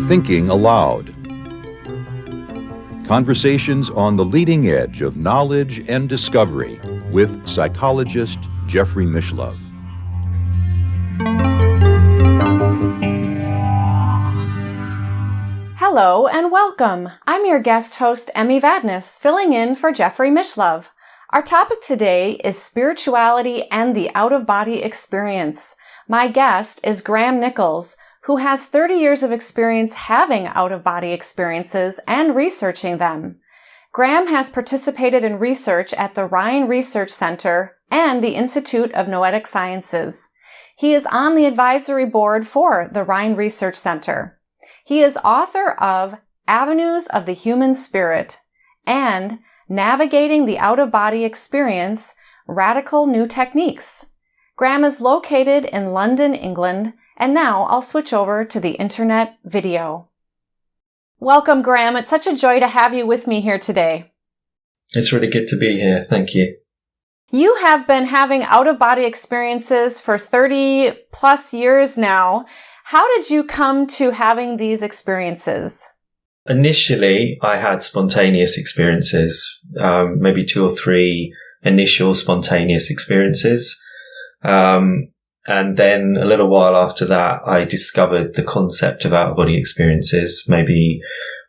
Thinking Aloud. Conversations on the leading edge of knowledge and discovery with psychologist Jeffrey Mishlove. Hello and welcome. I'm your guest host, Emmy Vadnais, filling in for Jeffrey Mishlove. Our topic today is spirituality and the out-of-body experience. My guest is Graham Nicholls, who has 30 years of experience having out-of-body experiences and researching them. Graham has participated in research at the Rhine Research Center and the Institute of Noetic Sciences. He is on the advisory board for the Rhine Research Center. He is author of Avenues of the Human Spirit and Navigating the Out-of-Body Experience, Radical New Techniques. Graham is located in London, England, and now I'll switch over to the internet video. Welcome, Graham. It's such a joy to have you with me here today. It's really good to be here. Thank you. You have been having out-of-body experiences for 30 plus years now. How did you come to having these experiences? Initially, I had spontaneous experiences, maybe 2 or 3 initial spontaneous experiences. And then a little while after that, I discovered the concept of out-of-body experiences, maybe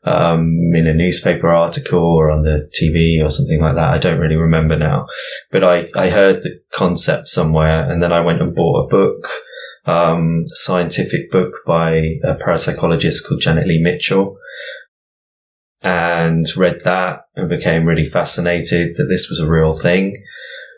in a newspaper article or on the TV or something like that. I don't really remember now. But I heard the concept somewhere, and then I went and bought a book, a scientific book by a parapsychologist called Janet Lee Mitchell, and read that and became really fascinated that this was a real thing.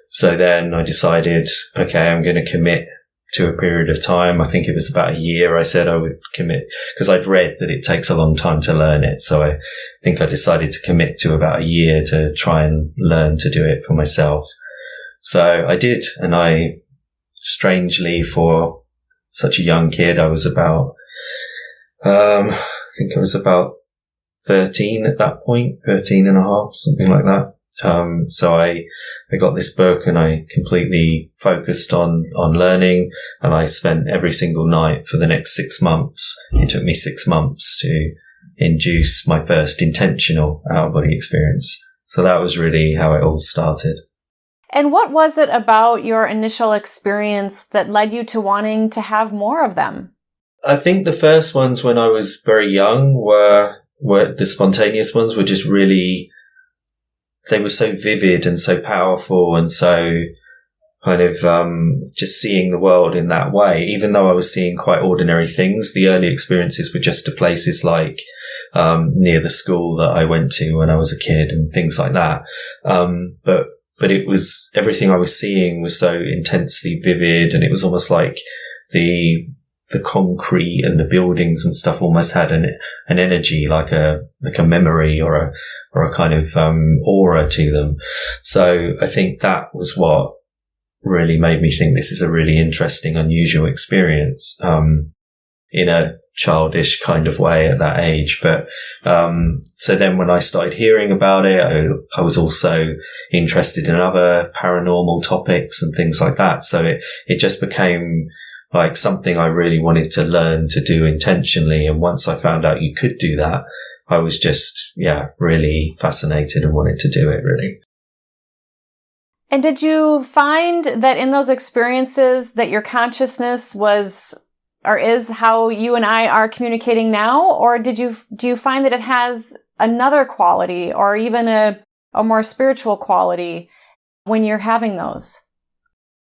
So then I decided, okay, I'm going to commit to a period of time. I think it was about a year. I said I would commit because I'd read that it takes a long time to learn it. So I think I decided to commit to about a year to try and learn to do it for myself. So I did. And I, strangely, for such a young kid, I was about, I think I was about 13 at that point, 13 and a half, something like that. So I got this book and I completely focused on learning, and I spent every single night for the next 6 months. It took me 6 months to induce my first intentional out-of-body experience. So that was really how it all started. And what was it about your initial experience that led you to wanting to have more of them? I think the first ones when I was very young were the spontaneous ones were just really, they were so vivid and so powerful and so kind of just seeing the world in that way. Even though I was seeing quite ordinary things, the early experiences were just to places like near the school that I went to when I was a kid and things like that. But it was, everything I was seeing was so intensely vivid, and it was almost like the concrete and the buildings and stuff almost had an energy, like a memory or a kind of aura to them. So I think that was what really made me think this is a really interesting, unusual experience, in a childish kind of way at that age. But so then when I started hearing about it, I was also interested in other paranormal topics and things like that. So it just became like something I really wanted to learn to do intentionally. And once I found out you could do that, I was just, really fascinated and wanted to do it, really. And did you find that in those experiences that your consciousness was or is how you and I are communicating now? Or do you find that it has another quality or even a more spiritual quality when you're having those?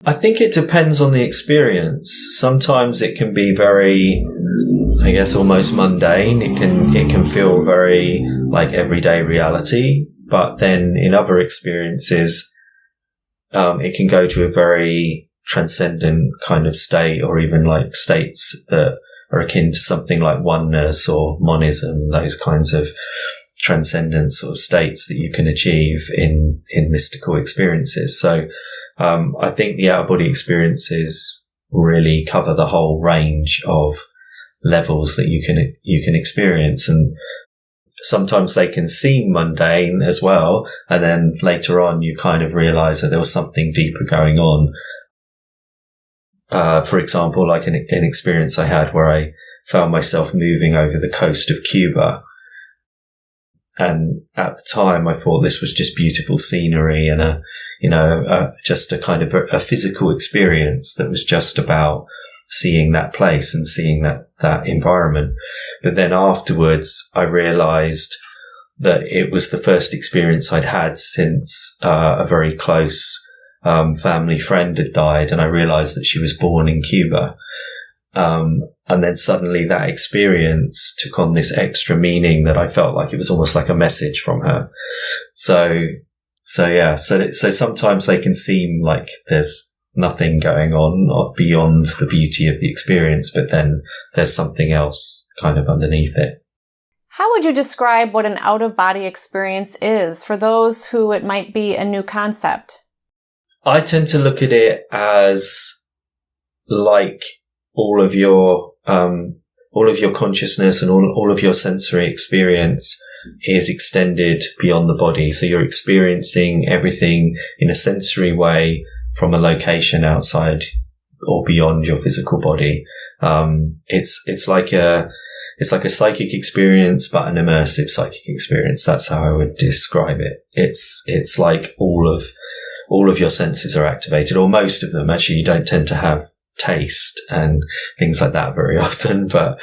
I think it depends on the experience. Sometimes it can be very, I guess, almost mundane. It can feel very like everyday reality. But then in other experiences, it can go to a very transcendent kind of state, or even like states that are akin to something like oneness or monism, those kinds of transcendent sort of states that you can achieve in mystical experiences. So I think the out-of-body experiences really cover the whole range of levels that you can experience, and sometimes they can seem mundane as well, and then later on you kind of realize that there was something deeper going on. for example, like an experience I had where I found myself moving over the coast of Cuba. And at the time, I thought this was just beautiful scenery and just a kind of a physical experience that was just about seeing that place and seeing that environment. But then afterwards, I realized that it was the first experience I'd had since a very close family friend had died, and I realized that she was born in Cuba. And then suddenly that experience took on this extra meaning that I felt like it was almost like a message from her. So sometimes they can seem like there's nothing going on beyond the beauty of the experience, but then there's something else kind of underneath it. How would you describe what an out-of-body experience is for those who it might be a new concept? I tend to look at it as like all of your consciousness and all of your sensory experience is extended beyond the body. So you're experiencing everything in a sensory way from a location outside or beyond your physical body. It's like a psychic experience, but an immersive psychic experience. That's how I would describe it. It's like all of your senses are activated, or most of them. Actually, you don't tend to have taste and things like that very often, but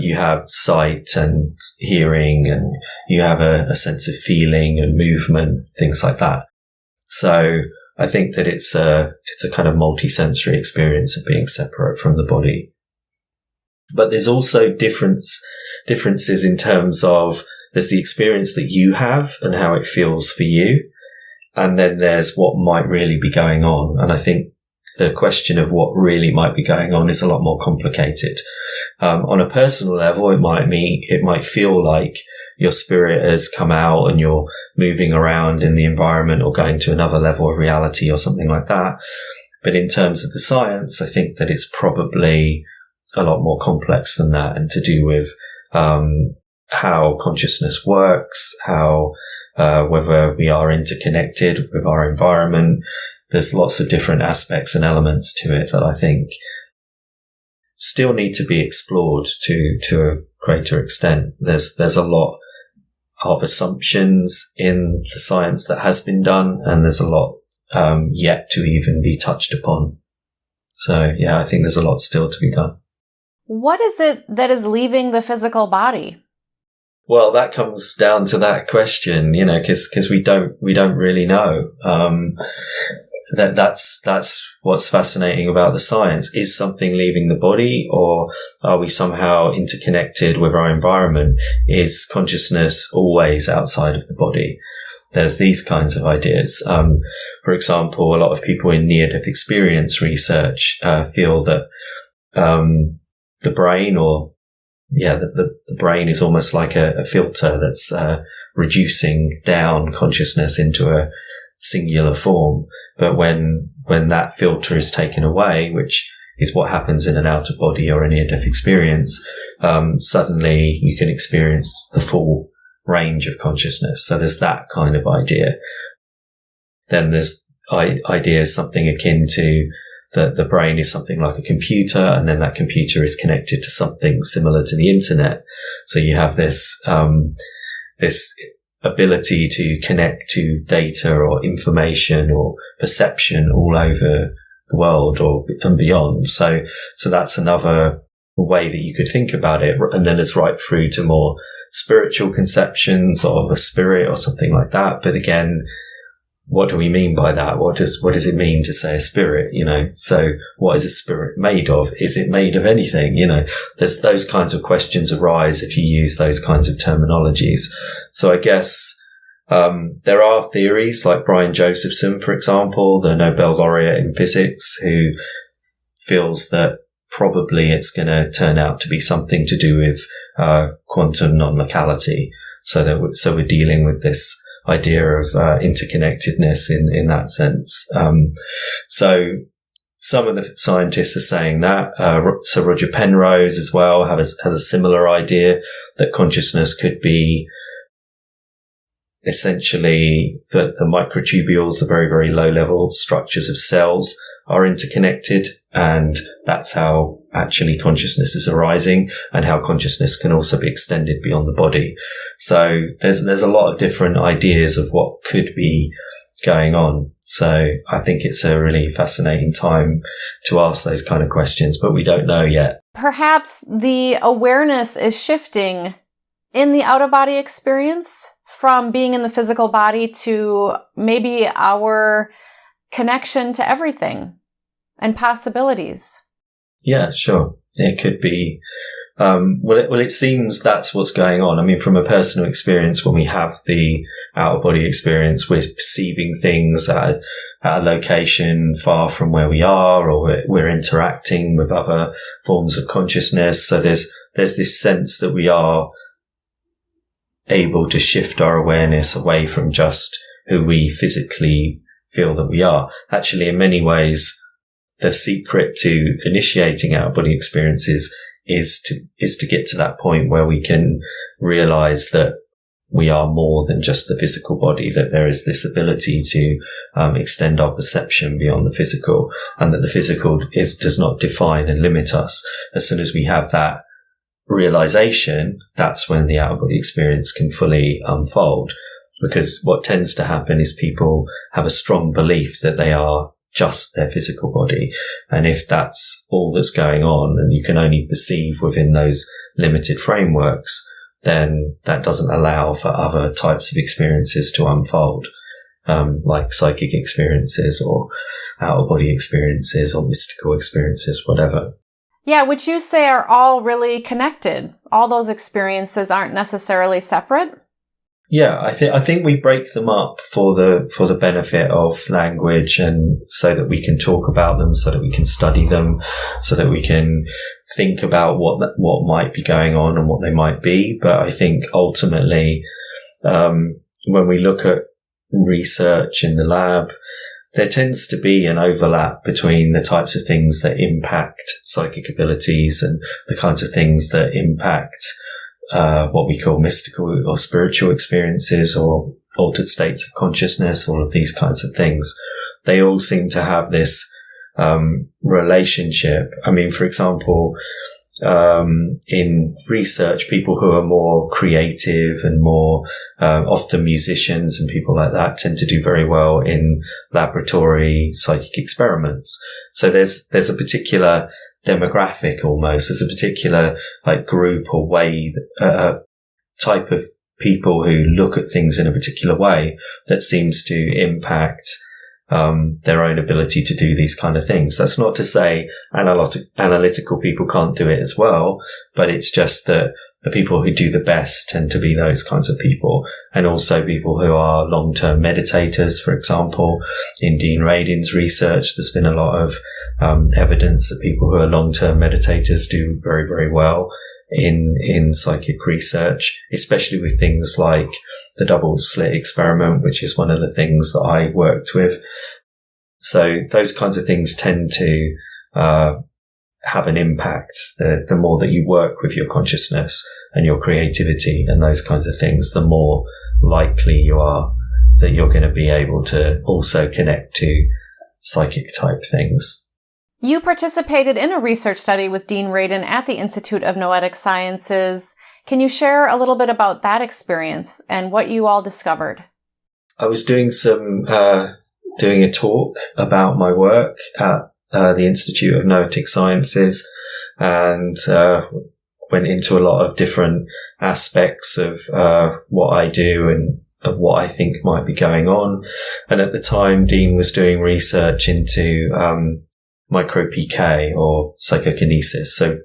you have sight and hearing, and you have a sense of feeling and movement, things like that. So I think that it's a kind of multi-sensory experience of being separate from the body. But there's also differences in terms of there's the experience that you have and how it feels for you, and then there's what might really be going on. And I think the question of what really might be going on is a lot more complicated. On a personal level, it might feel like your spirit has come out and you're moving around in the environment or going to another level of reality or something like that. But in terms of the science, I think that it's probably a lot more complex than that, and to do with how consciousness works, how whether we are interconnected with our environment. There's lots of different aspects and elements to it that I think still need to be explored to a greater extent. There's a lot of assumptions in the science that has been done, and there's a lot yet to even be touched upon. So yeah, I think there's a lot still to be done. What is it that is leaving the physical body? Well, that comes down to that question, because we don't really know. That's what's fascinating about the science. Is something leaving the body, or are we somehow interconnected with our environment? Is consciousness always outside of the body? There's these kinds of ideas. For example, a lot of people in near-death experience research feel that the brain, the brain is almost like a filter that's reducing down consciousness into a singular form. But when that filter is taken away, which is what happens in an out-of-body or a near-death experience, suddenly you can experience the full range of consciousness. So there's that kind of idea. Then there's ideas something akin to the brain is something like a computer, and then that computer is connected to something similar to the internet. So you have this ability to connect to data or information or perception all over the world and beyond. So that's another way that you could think about it. And then it's right through to more spiritual conceptions of a spirit or something like that. But again, what do we mean by that? What does it mean to say a spirit? So what is a spirit made of? Is it made of anything? There's those kinds of questions arise if you use those kinds of terminologies. So I guess, there are theories like Brian Josephson, for example, the Nobel laureate in physics, who feels that probably it's going to turn out to be something to do with, quantum non-locality. So we're dealing with this idea of interconnectedness in that sense. So some of the scientists are saying that. So Roger Penrose as well has a similar idea that consciousness could be essentially the microtubules, the very, very low level structures of cells, are interconnected, and that's how actually consciousness is arising, and how consciousness can also be extended beyond the body. So there's a lot of different ideas of what could be going on. So I think it's a really fascinating time to ask those kind of questions, but we don't know yet. Perhaps the awareness is shifting in the out-of-body experience from being in the physical body to maybe our connection to everything and possibilities. Yeah, sure. It could be. It seems that's what's going on. I mean, from a personal experience, when we have the out-of-body experience, we're perceiving things at a location far from where we are, or we're interacting with other forms of consciousness. So there's this sense that we are able to shift our awareness away from just who we physically feel that we are. Actually, in many ways, the secret to initiating out-of-body experiences is to get to that point where we can realize that we are more than just the physical body, that there is this ability to extend our perception beyond the physical, and that the physical does not define and limit us. As soon as we have that realization, that's when the out-of-body experience can fully unfold. Because what tends to happen is people have a strong belief that they are just their physical body. And if that's all that's going on, and you can only perceive within those limited frameworks, then that doesn't allow for other types of experiences to unfold, like psychic experiences or out-of-body experiences or mystical experiences, whatever. Yeah, which you say are all really connected. All those experiences aren't necessarily separate. Yeah, I think we break them up for the benefit of language, and so that we can talk about them, so that we can study them, so that we can think about what might be going on and what they might be. But I think ultimately, when we look at research in the lab, there tends to be an overlap between the types of things that impact psychic abilities and the kinds of things that impact what we call mystical or spiritual experiences or altered states of consciousness, all of these kinds of things. They all seem to have this relationship. I mean, for example, in research, people who are more creative and more often musicians and people like that tend to do very well in laboratory psychic experiments. So there's a particular demographic almost. There's a particular group or way, type of people who look at things in a particular way that seems to impact their own ability to do these kind of things. That's not to say analytical people can't do it as well, but it's just that the people who do the best tend to be those kinds of people, and also people who are long-term meditators. For example, in Dean Radin's research, there's been a lot of evidence that people who are long-term meditators do very, very well in psychic research, especially with things like the double slit experiment, which is one of the things that I worked with. So those kinds of things tend to have an impact. The more that you work with your consciousness and your creativity and those kinds of things, the more likely you are that you're going to be able to also connect to psychic type things. You participated in a research study with Dean Radin at the Institute of Noetic Sciences. Can you share a little bit about that experience and what you all discovered? I was doing doing a talk about my work at the Institute of Noetic Sciences, and went into a lot of different aspects of what I do and of what I think might be going on. And at the time, Dean was doing research into micro-PK or psychokinesis, so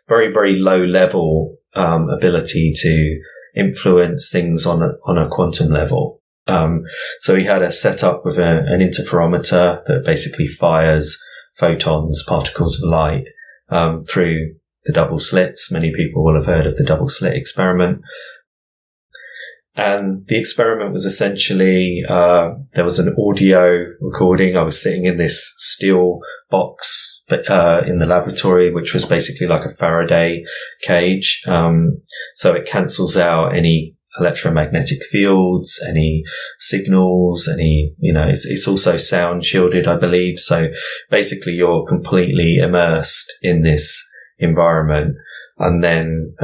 very, very low level ability to influence things on a quantum level. So he had a setup with an interferometer that basically fires photons, particles of light, through the double slits. Many people will have heard of the double slit experiment. And the experiment was essentially, there was an audio recording. I was sitting in this steel box in the laboratory, which was basically like a Faraday cage. So it cancels out any electromagnetic fields, any signals, it's also sound shielded, I believe. So basically you're completely immersed in this environment. And then,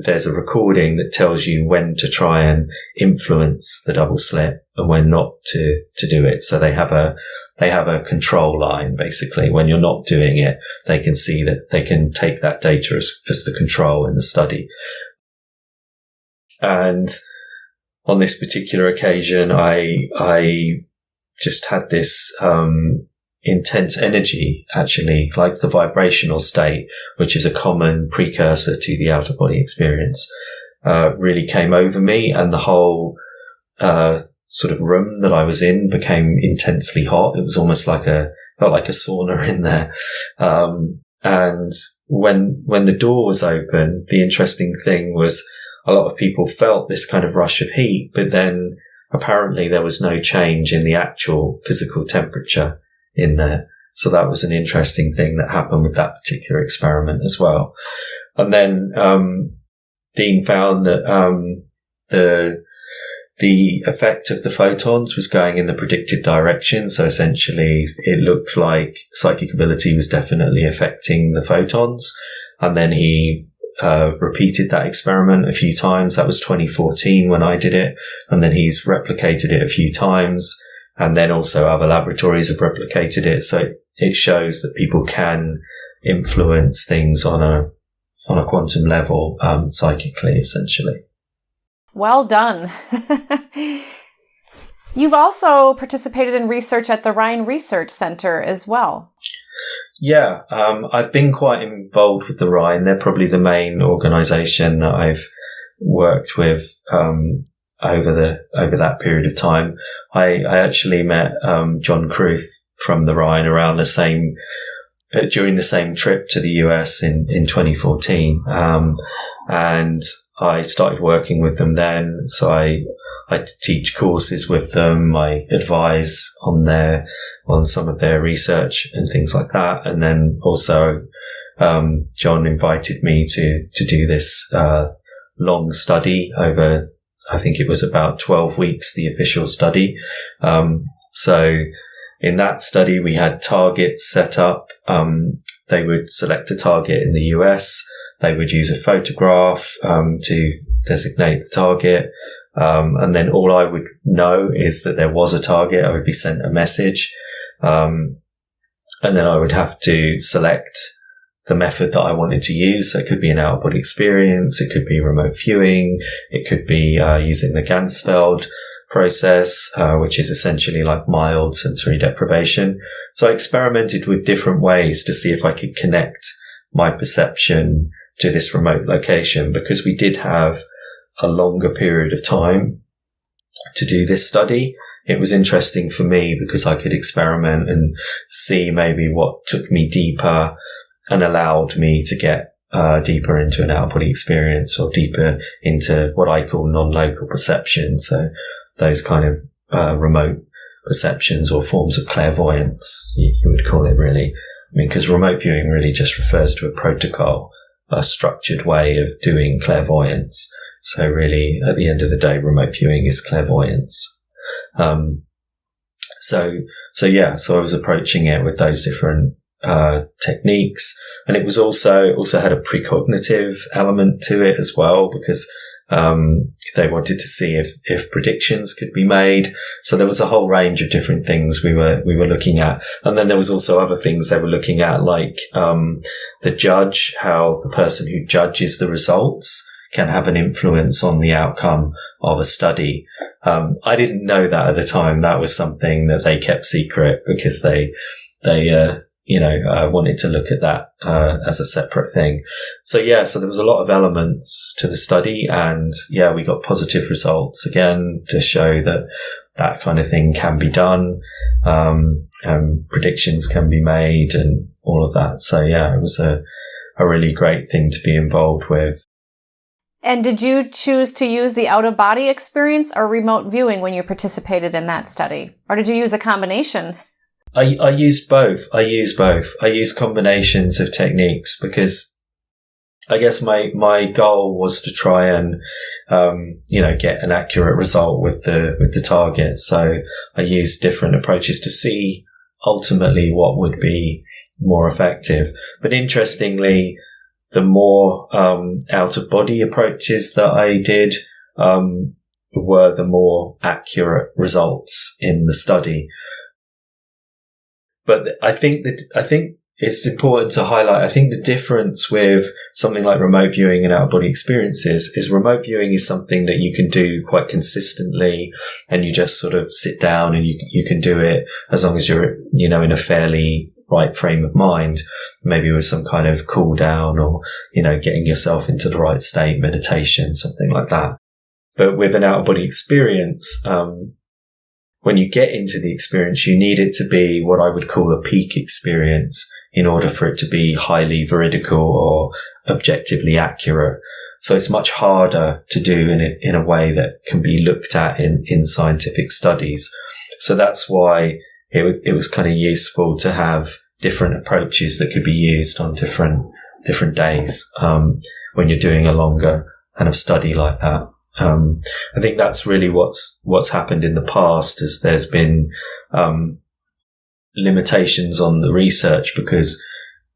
there's a recording that tells you when to try and influence the double slit and when not to do it. So they have a control line, basically. When you're not doing it, they can see that they can take that data as the control in the study. And on this particular occasion, I just had this, intense energy, actually, like the vibrational state, which is a common precursor to the out of body experience, really came over me, and the whole, sort of room that I was in became intensely hot. It was almost felt like a sauna in there. And when the door was open, the interesting thing was a lot of people felt this kind of rush of heat, but then apparently there was no change in the actual physical temperature in there. So that was an interesting thing that happened with that particular experiment as well. And then, Dean found that, the effect of the photons was going in the predicted direction. So essentially it looked like psychic ability was definitely affecting the photons. And then he repeated that experiment a few times. That was 2014 when I did it. And then he's replicated it a few times. And then also other laboratories have replicated it. So it shows that people can influence things on a quantum level, psychically, essentially. Well done. You've also participated in research at the Rhine Research Center as well. Yeah, I've been quite involved with the Rhine. They're probably the main organization that I've worked with, over that period of time. I actually met, John Kroof from the Rhine around during the same trip to the US in 2014. And I started working with them then. So I teach courses with them. I advise on some of their research and things like that. And then also, John invited me to do this, long study over, I think it was about 12 weeks, the official study. So in that study, we had targets set up. They would select a target in the US. They would use a photograph, to designate the target. And then all I would know is that there was a target. I would be sent a message. And then I would have to select the method that I wanted to use. So it could be an out-of-body experience. It could be remote viewing. It could be using the Ganzfeld process, which is essentially like mild sensory deprivation. So I experimented with different ways to see if I could connect my perception to this remote location, because we did have a longer period of time to do this study. It was interesting for me because I could experiment and see maybe what took me deeper and allowed me to get deeper into an out-of-body experience, or deeper into what I call non-local perception. So those kind of remote perceptions or forms of clairvoyance, you would call it, really. I mean, because remote viewing really just refers to a protocol, a structured way of doing clairvoyance. So really, at the end of the day, remote viewing is clairvoyance. So I was approaching it with those different techniques, and it was also had a precognitive element to it as well, because they wanted to see if predictions could be made. So there was a whole range of different things we were looking at, and then there was also other things they were looking at, like the judge, how the person who judges the results can have an influence on the outcome of a study. I didn't know that at the time. That was something that they kept secret because they wanted to look at that as a separate thing. So there was a lot of elements to the study, and we got positive results again to show that kind of thing can be done, and predictions can be made and all of that. So it was a really great thing to be involved with. And did you choose to use the out-of-body experience or remote viewing when you participated in that study? Or did you use a combination? I used both. I used combinations of techniques because I guess my goal was to try and, get an accurate result with the target. So I used different approaches to see ultimately what would be more effective. But interestingly, the more out of body approaches that I did were the more accurate results in the study. But I think it's important to highlight, I think the difference with something like remote viewing and out-of-body experiences is remote viewing is something that you can do quite consistently, and you just sort of sit down and you can do it as long as you're, in a fairly right frame of mind, maybe with some kind of cool down or, getting yourself into the right state, meditation, something like that. But with an out-of-body experience, when you get into the experience, you need it to be what I would call a peak experience in order for it to be highly veridical or objectively accurate. So it's much harder to do in a way that can be looked at in scientific studies. So that's why it was kind of useful to have different approaches that could be used on different days when you're doing a longer kind of study like that. I think that's really what's happened in the past, is there's been limitations on the research because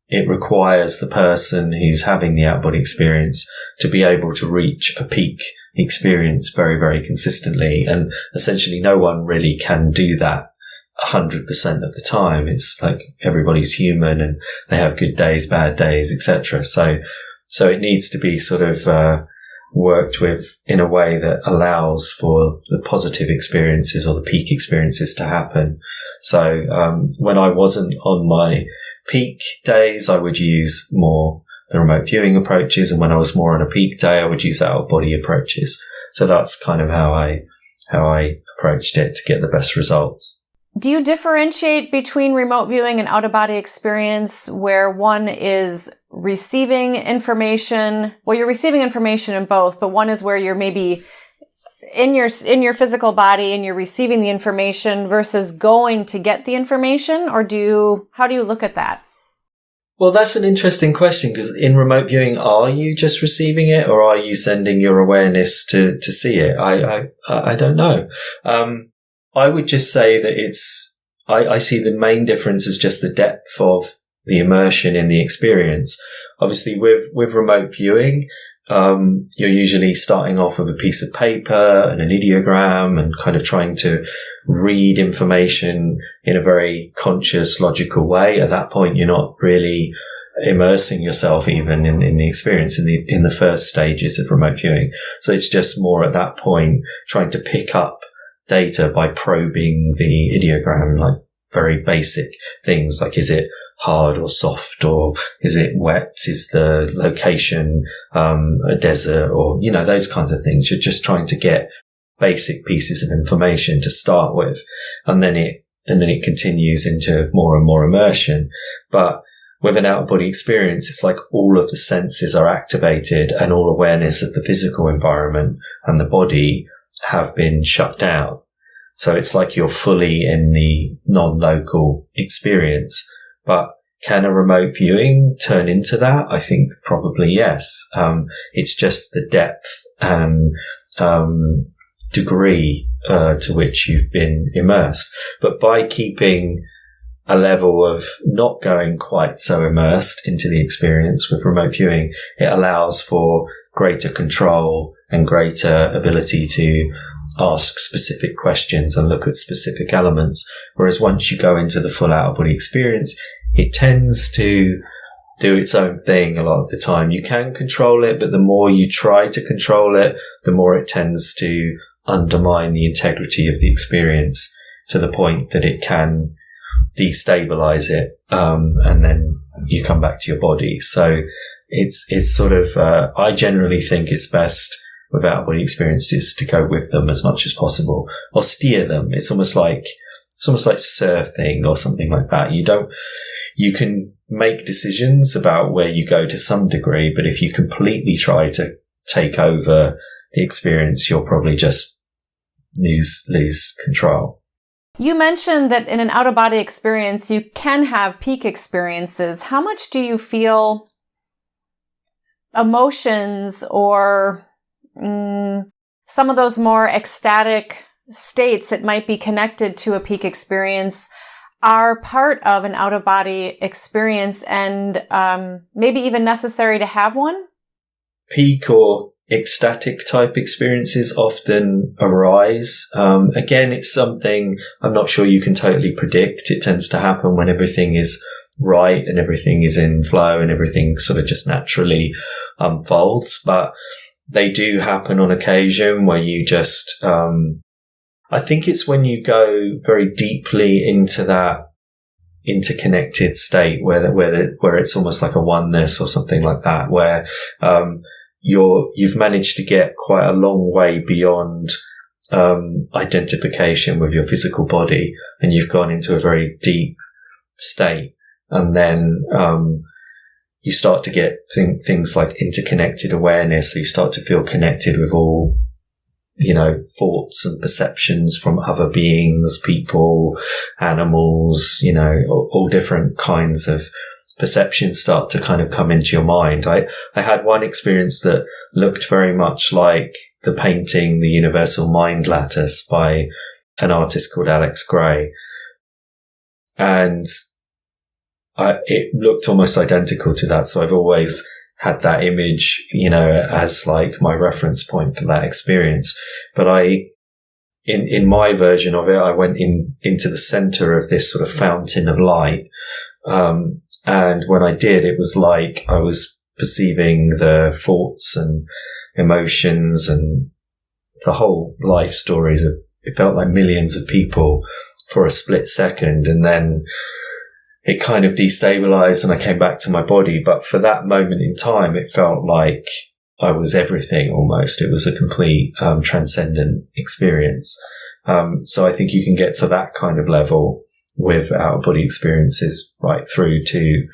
it requires the person who's having the out-body experience to be able to reach a peak experience very, very consistently. And essentially no one really can do that 100% of the time. It's like everybody's human and they have good days, bad days, etc. So it needs to be sort of worked with in a way that allows for the positive experiences or the peak experiences to happen. So when I wasn't on my peak days, I would use more the remote viewing approaches, and when I was more on a peak day, I would use out-of-body approaches. So that's kind of how I approached it to get the best results. Do you differentiate between remote viewing and out-of-body experience, where one is receiving information? Well, you're receiving information in both, but one is where you're maybe in your physical body and you're receiving the information versus going to get the information? Or how do you look at that? Well, that's an interesting question, because in remote viewing, are you just receiving it, or are you sending your awareness to see it? I don't know. I would just say that I see the main difference as just the depth of the immersion in the experience. Obviously, with remote viewing, you're usually starting off with a piece of paper and an ideogram and kind of trying to read information in a very conscious, logical way. At that point, you're not really immersing yourself even in the experience in the first stages of remote viewing. So it's just more at that point trying to pick up data by probing the ideogram, like very basic things like, is it hard or soft, or is it wet? Is the location a desert, or those kinds of things? You're just trying to get basic pieces of information to start with, and then it continues into more and more immersion. But with an out-of-body experience, it's like all of the senses are activated and all awareness of the physical environment and the body have been shut down. So it's like you're fully in the non-local experience. But can a remote viewing turn into that? I think probably yes. It's just the depth and degree to which you've been immersed. But by keeping a level of not going quite so immersed into the experience with remote viewing, it allows for greater control and greater ability to ask specific questions and look at specific elements. Whereas once you go into the full out-of-body experience, it tends to do its own thing a lot of the time. You can control it, but the more you try to control it, the more it tends to undermine the integrity of the experience to the point that it can destabilize it, and then you come back to your body. So it's sort of, I generally think it's best with out-of-body experiences to go with them as much as possible, or steer them. It's almost like surfing or something like that. You can make decisions about where you go to some degree, but if you completely try to take over the experience, you'll probably just lose control. You mentioned that in an out-of-body experience, you can have peak experiences. How much do you feel emotions or some of those more ecstatic states that might be connected to a peak experience are part of an out-of-body experience and maybe even necessary to have one? Peak or ecstatic type experiences often arise. Again, it's something I'm not sure you can totally predict. It tends to happen when everything is right and everything is in flow and everything sort of just naturally unfolds. But they do happen on occasion where you just, I think it's when you go very deeply into that interconnected state where it's almost like a oneness or something like that, where, you've managed to get quite a long way beyond identification with your physical body, and you've gone into a very deep state, and then you start to get things like interconnected awareness. So you start to feel connected with all, thoughts and perceptions from other beings, people, animals, all different kinds of perceptions start to kind of come into your mind. I had one experience that looked very much like the painting, The Universal Mind Lattice by an artist called Alex Gray. And it looked almost identical to that. So I've always had that image, as like my reference point for that experience. But in my version of it, I went into the center of this sort of fountain of light. And when I did, it was like I was perceiving the thoughts and emotions and the whole life stories of, it felt like millions of people for a split second. And then it kind of destabilized and I came back to my body. But for that moment in time, it felt like I was everything almost. It was a complete transcendent experience. So I think you can get to that kind of level with out-of-body experiences right through to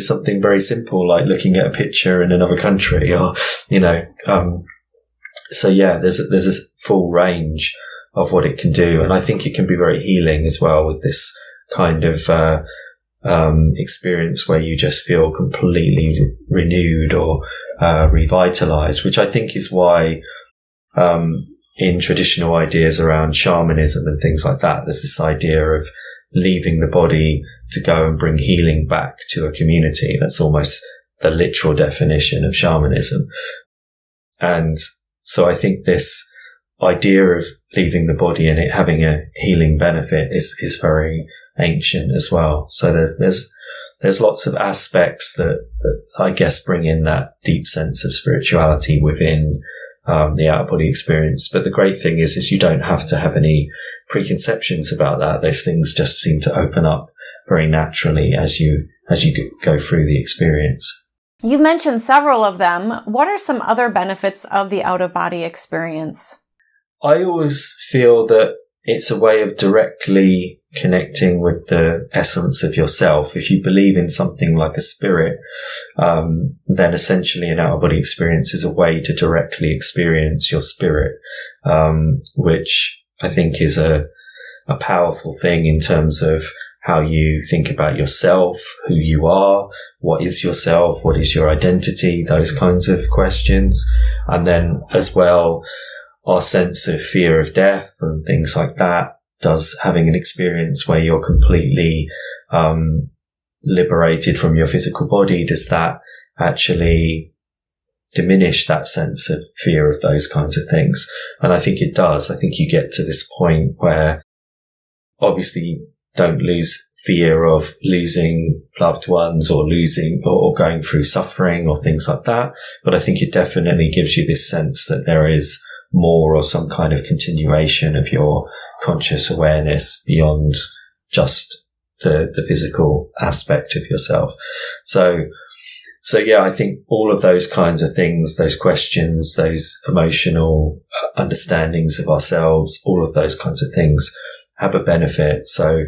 something very simple like looking at a picture in another country, or so yeah, there's a full range of what it can do, and I think it can be very healing as well with this kind of experience where you just feel completely renewed or revitalized, which I think is why in traditional ideas around shamanism and things like that, there's this idea of leaving the body to go and bring healing back to a community. That's almost the literal definition of shamanism. And so I think this idea of leaving the body and it having a healing benefit is very ancient as well. So there's lots of aspects that I guess bring in that deep sense of spirituality within the out-of-body experience. But the great thing is you don't have to have any preconceptions about that. Those things just seem to open up very naturally as you go through the experience. You've mentioned several of them. What are some other benefits of the out-of-body experience? I always feel that it's a way of directly connecting with the essence of yourself. If you believe in something like a spirit, then essentially an out-of-body experience is a way to directly experience your spirit, which I think is a powerful thing in terms of how you think about yourself, who you are, what is yourself, what is your identity, those kinds of questions. And then as well, our sense of fear of death and things like that. Does having an experience where you're completely liberated from your physical body, does that actually diminish that sense of fear of those kinds of things? And I think it does. I think you get to this point where obviously don't lose fear of losing loved ones or losing or going through suffering or things like that. But I think it definitely gives you this sense that there is more or some kind of continuation of your conscious awareness beyond just the physical aspect of yourself. So yeah, I think all of those kinds of things, those questions, those emotional understandings of ourselves, all of those kinds of things have a benefit. So,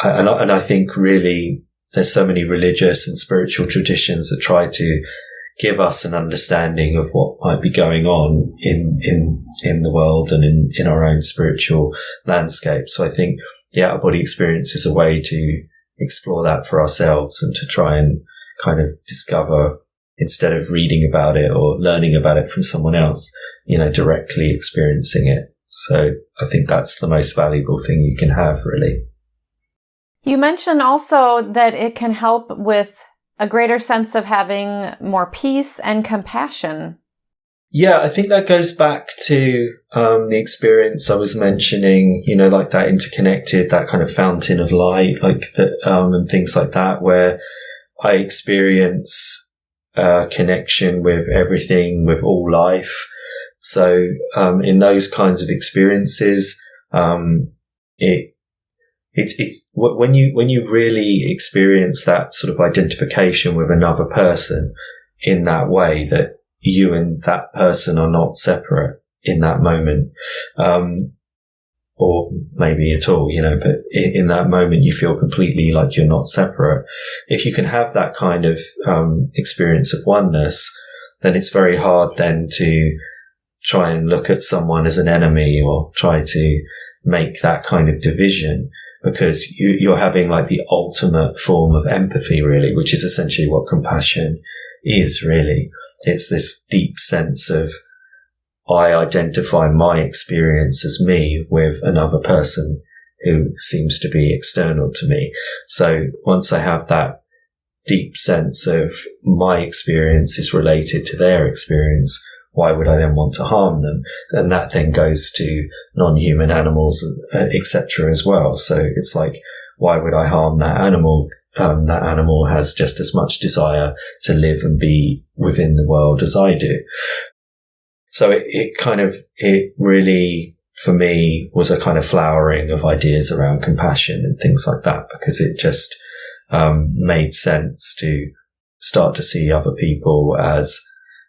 and I think really there's so many religious and spiritual traditions that try to give us an understanding of what might be going on in the world and in our own spiritual landscape. So I think the out-of-body experience is a way to explore that for ourselves and to try and kind of discover instead of reading about it or learning about it from someone else, directly experiencing it. So I think that's the most valuable thing you can have, really. You mentioned also that it can help with a greater sense of having more peace and compassion. Yeah, I think that goes back to the experience I was mentioning, like that interconnected, that kind of fountain of light, like that, and things like that, where I experience connection with everything, with all life. So in those kinds of experiences, it's when you really experience that sort of identification with another person in that way, that you and that person are not separate in that moment, or maybe at all, but in that moment you feel completely like you're not separate. If you can have that kind of experience of oneness, then it's very hard then to try and look at someone as an enemy or try to make that kind of division, because you're having like the ultimate form of empathy, really, which is essentially what compassion is, really. It's this deep sense of, I identify my experience as me with another person who seems to be external to me. So once I have that deep sense of my experience is related to their experience, why would I then want to harm them? And that then goes to non-human animals, etc. as well. So it's like, why would I harm that animal? That animal has just as much desire to live and be within the world as I do. So it really, for me, was a kind of flowering of ideas around compassion and things like that, because it just made sense to start to see other people as,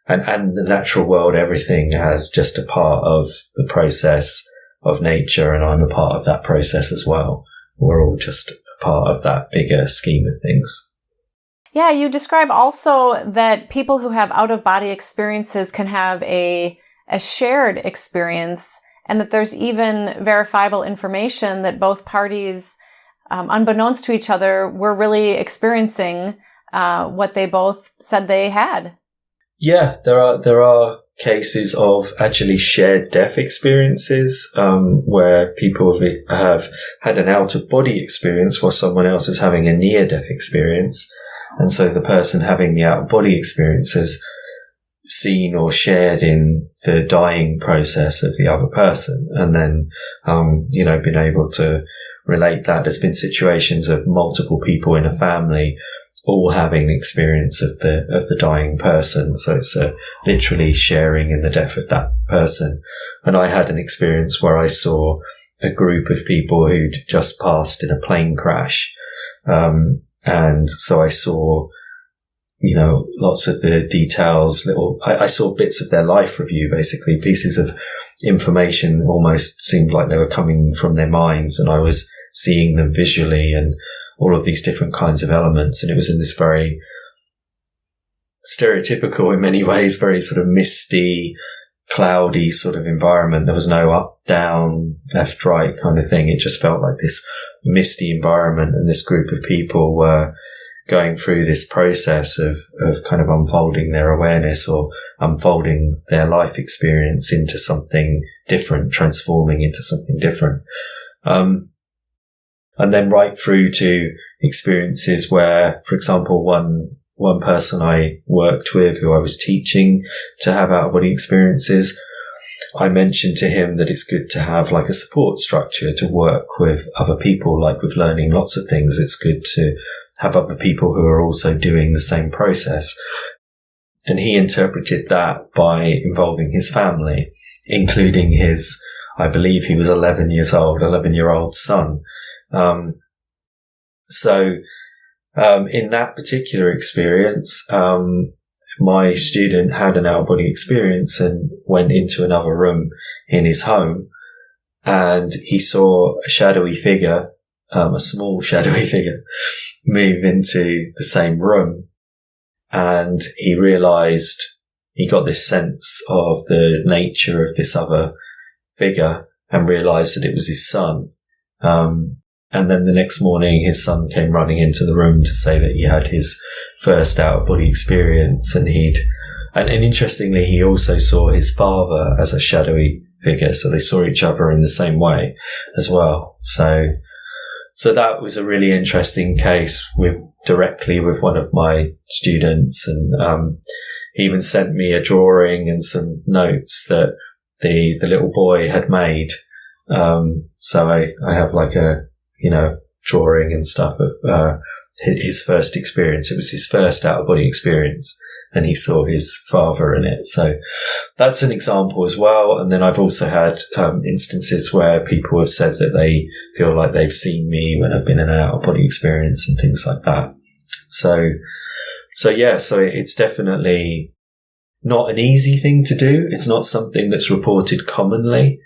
and the natural world, everything, as just a part of the process of nature, and I'm a part of that process as well. We're all just part of that bigger scheme of things. Yeah, you describe also that people who have out-of-body experiences can have a shared experience, and that there's even verifiable information that both parties, unbeknownst to each other, were really experiencing what they both said they had. Yeah, there are cases of actually shared death experiences, where people have had an out-of-body experience while someone else is having a near-death experience. And so the person having the out-of-body experience has seen or shared in the dying process of the other person, and then, been able to relate that. There's been situations of multiple people in a family all having the experience of the dying person. So it's literally sharing in the death of that person. And I had an experience where I saw a group of people who'd just passed in a plane crash. And so I saw, lots of the details, I saw bits of their life review, basically pieces of information, almost seemed like they were coming from their minds, and I was seeing them visually, and all of these different kinds of elements. And it was in this very stereotypical, in many ways, very sort of misty, cloudy sort of environment. There was no up, down, left, right kind of thing. It just felt like this misty environment, and this group of people were going through this process of kind of unfolding their awareness, or unfolding their life experience into something different, transforming into something different. And then right through to experiences where, for example, one person I worked with, who I was teaching to have out-of-body experiences, I mentioned to him that it's good to have like a support structure to work with other people, like with learning lots of things. It's good to have other people who are also doing the same process. And he interpreted that by involving his family, including his, I believe he was 11-year-old son. In that particular experience, my student had an out-of-body experience and went into another room in his home, and he saw a shadowy figure, a small shadowy figure, move into the same room. And he realized, he got this sense of the nature of this other figure and realized that it was his son. And then the next morning, his son came running into the room to say that he had his first out-of-body experience, and and interestingly, he also saw his father as a shadowy figure, so they saw each other in the same way as well. So that was a really interesting case directly with one of my students, and he even sent me a drawing and some notes that the little boy had made. So I have like a drawing and stuff of his first experience. It was his first out-of-body experience, and he saw his father in it. So that's an example as well. And then I've also had instances where people have said that they feel like they've seen me when I've been in an out-of-body experience and things like that. So it's definitely not an easy thing to do. It's not something that's reported commonly,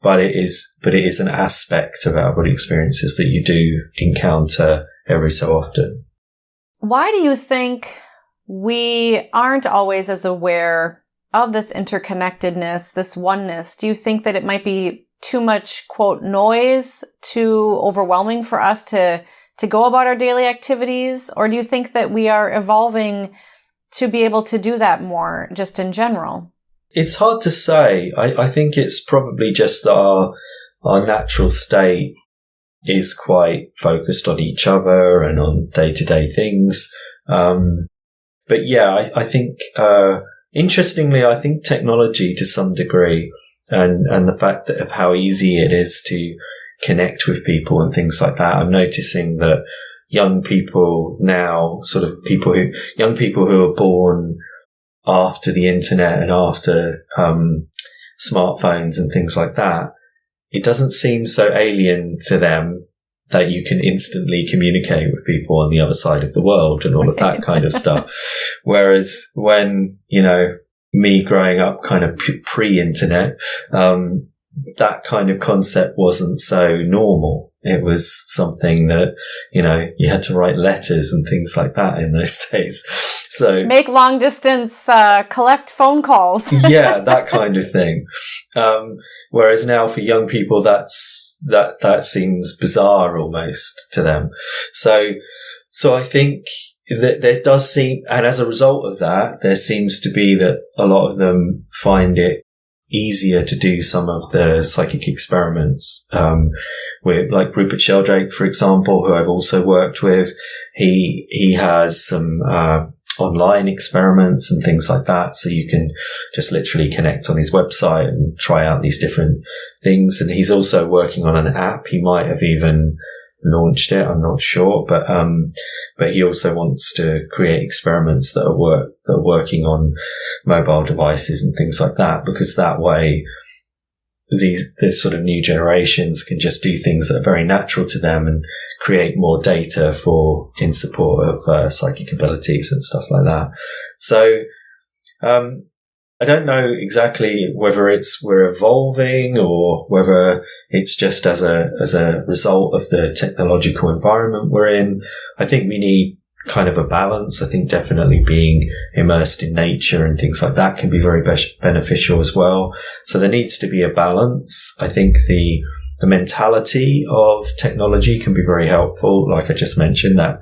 but it is an aspect of out-of-body experiences that you do encounter every so often. Why do you think we aren't always as aware of this interconnectedness, this oneness? Do you think that it might be too much, quote, noise, too overwhelming for us to go about our daily activities? Or do you think that we are evolving to be able to do that more, just in general? It's hard to say. I think it's probably just that our natural state is quite focused on each other and on day-to-day things. But yeah, I think, interestingly, I think technology to some degree and the fact that of how easy it is to connect with people and things like that. I'm noticing that young people now, young people who are born after the internet and after smartphones and things like that, it doesn't seem so alien to them that you can instantly communicate with people on the other side of the world and all of that kind of stuff. Whereas when, me growing up kind of pre-internet, that kind of concept wasn't so normal. It was something that, you had to write letters and things like that in those days. So make long distance, collect phone calls. Yeah, that kind of thing. Whereas now for young people, that seems bizarre almost to them. So I think that there does seem, and as a result of that, there seems to be that a lot of them find it easier to do some of the psychic experiments, with like Rupert Sheldrake, for example, who I've also worked with. He has some, online experiments and things like that. So you can just literally connect on his website and try out these different things. And he's also working on an app. He might have even launched it. I'm not sure, but he also wants to create experiments that are working on mobile devices and things like that, because that way the sort of new generations can just do things that are very natural to them and create more data in support of psychic abilities and stuff like that. So I don't know exactly whether we're evolving or whether it's just as a result of the technological environment we're in. I think we need kind of a balance. I think definitely being immersed in nature and things like that can be very beneficial as well. So there needs to be a balance. I think the mentality of technology can be very helpful. Like I just mentioned, that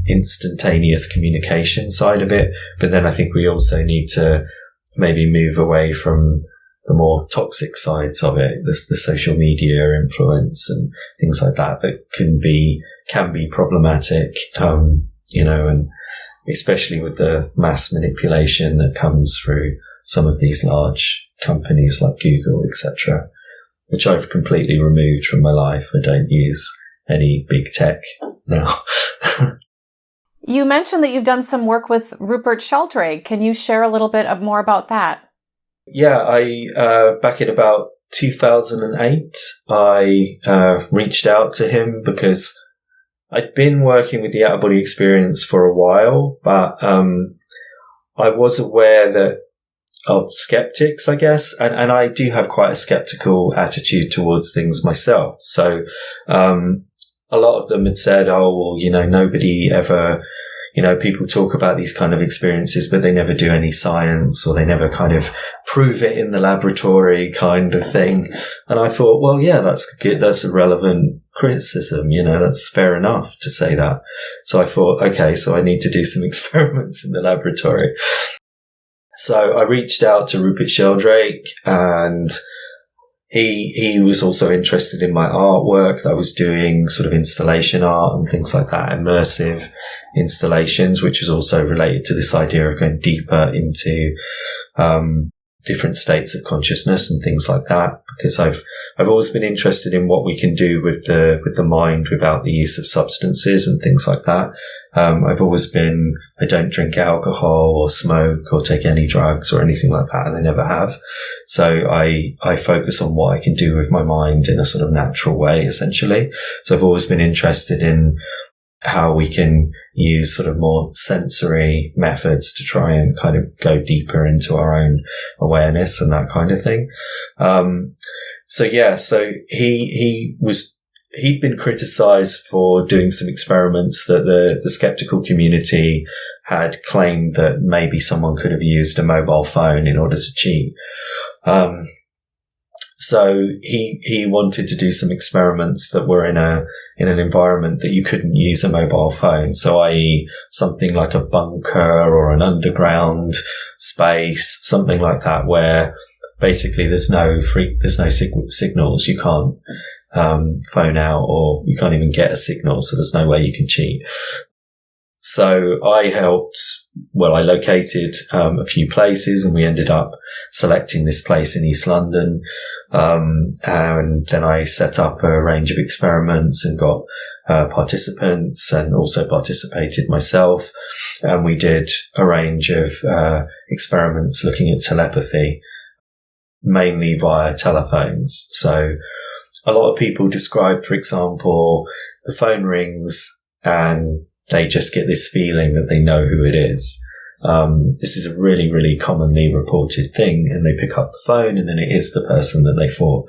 instantaneous communication side of it. But then I think we also need to maybe move away from the more toxic sides of it, the social media influence and things like that can be problematic, and especially with the mass manipulation that comes through some of these large companies like Google, etc., which I've completely removed from my life. I don't use any big tech now. You mentioned that you've done some work with Rupert Sheldrake. Can you share a little bit more about that? Yeah, I back in about 2008, I reached out to him because I'd been working with the out-of-body experience for a while, but I was aware of skeptics, I guess, and I do have quite a skeptical attitude towards things myself. So a lot of them had said, oh, well, nobody ever, people talk about these kind of experiences, but they never do any science, or they never kind of prove it in the laboratory kind of thing. And I thought, well, yeah, that's good. That's a relevant criticism. That's fair enough to say that. So I thought, okay, so I need to do some experiments in the laboratory. So I reached out to Rupert Sheldrake, and he was also interested in my artwork that I was doing, sort of installation art and things like that, immersive installations, which is also related to this idea of going deeper into different states of consciousness and things like that, because I've always been interested in what we can do with the mind without the use of substances and things like that. I don't drink alcohol or smoke or take any drugs or anything like that, and I never have. So I focus on what I can do with my mind in a sort of natural way, essentially. So I've always been interested in how we can use sort of more sensory methods to try and kind of go deeper into our own awareness and that kind of thing. So he'd been criticized for doing some experiments that the skeptical community had claimed that maybe someone could have used a mobile phone in order to cheat. So he wanted to do some experiments that were in an environment that you couldn't use a mobile phone. So i.e. something like a bunker or an underground space, something like that, where basically there's no signals. You can't phone out, or you can't even get a signal. So there's no way you can cheat. So I located a few places, and we ended up selecting this place in East London. And then I set up a range of experiments and got participants, and also participated myself. And we did a range of experiments looking at telepathy, mainly via telephones. So a lot of people describe, for example, the phone rings and they just get this feeling that they know who it is. This is a really, really commonly reported thing, and they pick up the phone and then it is the person that they thought.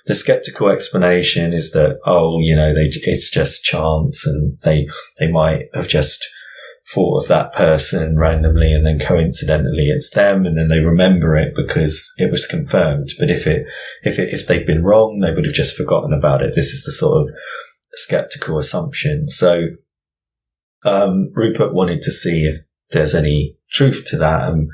The skeptical explanation is that, it's just chance, and they might have just thought of that person randomly, and then coincidentally it's them, and then they remember it because it was confirmed. But if they'd been wrong, they would have just forgotten about it. This is the sort of skeptical assumption. So Rupert wanted to see if there's any truth to that, and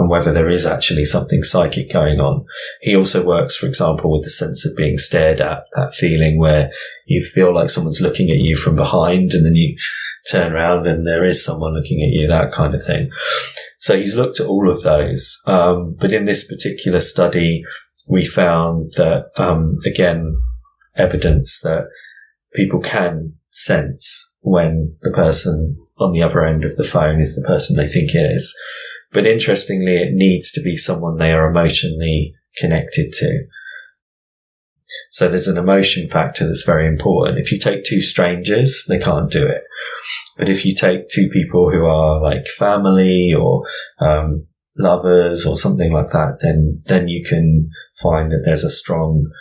whether there is actually something psychic going on. He also works, for example, with the sense of being stared at, that feeling where you feel like someone's looking at you from behind, and then you turn around and there is someone looking at you, that kind of thing. So he's looked at all of those. But in this particular study, we found that, again, evidence that people can sense when the person on the other end of the phone is the person they think it is. But interestingly, it needs to be someone they are emotionally connected to. So there's an emotion factor that's very important. If you take two strangers, they can't do it. But if you take two people who are like family or lovers or something like that, then you can find that there's a strong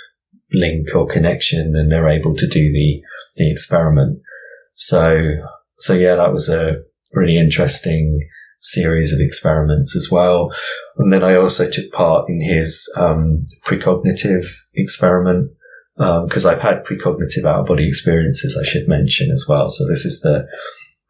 link or connection, and they're able to do the experiment. So yeah, that was a really interesting series of experiments as well. And then I also took part in his precognitive experiment, because I've had precognitive out-of-body experiences, I should mention as well. So this is the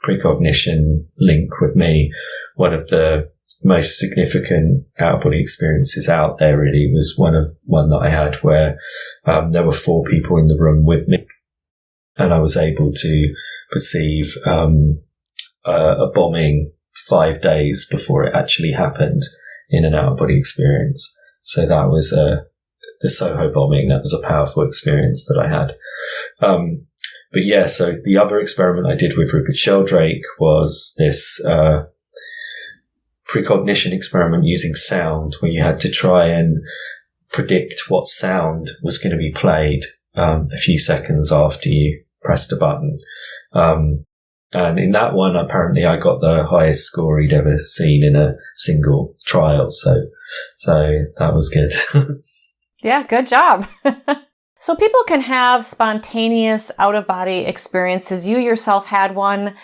precognition link with me. One of the most significant out-of-body experiences out there really was one that I had where there were 4 people in the room with me, and I was able to perceive a bombing 5 days before it actually happened in an out-of-body experience. So that was the Soho bombing. That was a powerful experience that I had. But yeah, so the other experiment I did with Rupert Sheldrake was this precognition experiment using sound, where you had to try and predict what sound was going to be played a few seconds after you pressed a button. And in that one, apparently I got the highest score he'd ever seen in a single trial. So that was good. Yeah, good job. So people can have spontaneous out-of-body experiences. You yourself had one.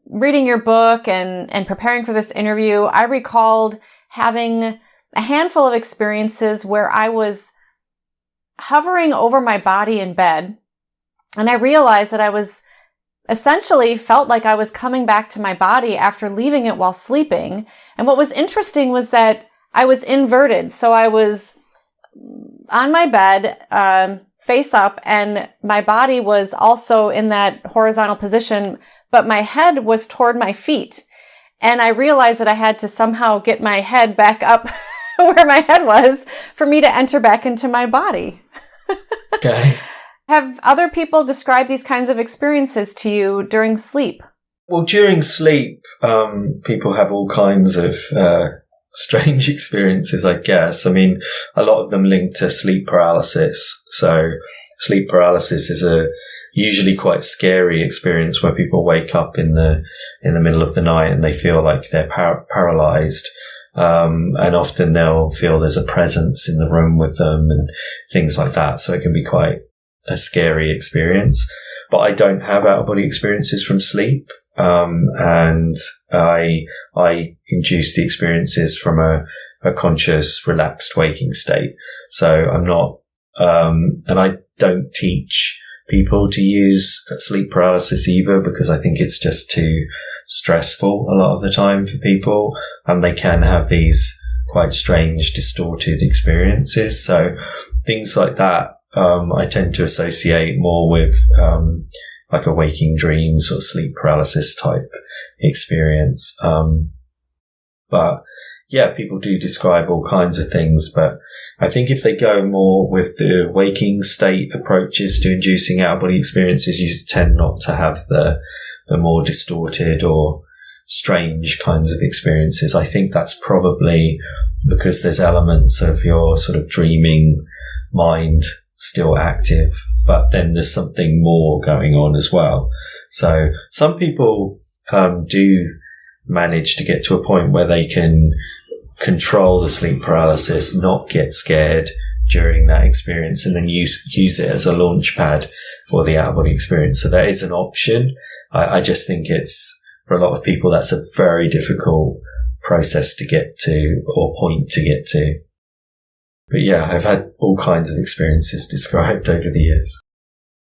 Reading your book and preparing for this interview, I recalled having a handful of experiences where I was hovering over my body in bed, And I realized that I was essentially felt like I was coming back to my body after leaving it while sleeping. And what was interesting was that I was inverted. So I was on my bed, face up, and my body was also in that horizontal position, but my head was toward my feet. And I realized that I had to somehow get my head back up where my head was for me to enter back into my body. Okay. Have other people described these kinds of experiences to you during sleep? Well, during sleep, people have all kinds of strange experiences, I guess. I mean, a lot of them link to sleep paralysis. So sleep paralysis is a usually quite scary experience where people wake up in the middle of the night and they feel like they're paralyzed. And often they'll feel there's a presence in the room with them and things like that. So it can be quite a scary experience. But I don't have out-of-body experiences from sleep. And I induce the experiences from a conscious, relaxed waking state. So I'm not, and I don't teach people to use sleep paralysis either, because I think it's just too stressful a lot of the time for people. And they can have these quite strange, distorted experiences. So things like that, I tend to associate more with, like a waking dreams or sleep paralysis type experience. But yeah, people do describe all kinds of things, but I think if they go more with the waking state approaches to inducing out-of-body experiences, you tend not to have the more distorted or strange kinds of experiences. I think that's probably because there's elements of your sort of dreaming mind still active, but then there's something more going on as well. So some people do manage to get to a point where they can control the sleep paralysis, not get scared during that experience, and then use it as a launch pad for the out-of-body experience. So that is an option. I just think it's, for a lot of people, that's a very difficult process to get to, or point to get to. But yeah, I've had all kinds of experiences described over the years.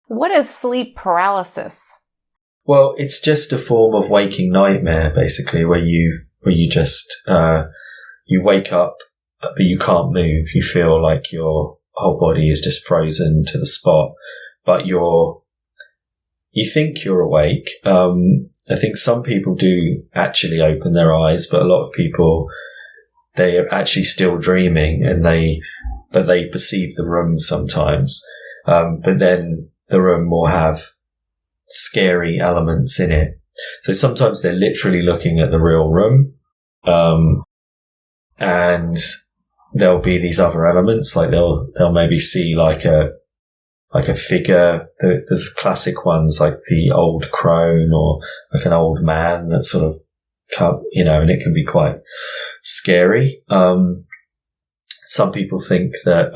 What is sleep paralysis? Well, it's just a form of waking nightmare, basically, where you just, you wake up, but you can't move. You feel like your whole body is just frozen to the spot, but you think you're awake. I think some people do actually open their eyes, but a lot of people, they are actually still dreaming, but they perceive the room sometimes. But then the room will have scary elements in it. So sometimes they're literally looking at the real room. And there'll be these other elements, like they'll maybe see like a figure. There's classic ones like the old crone or like an old man that sort of, and it can be quite scary. Some people think that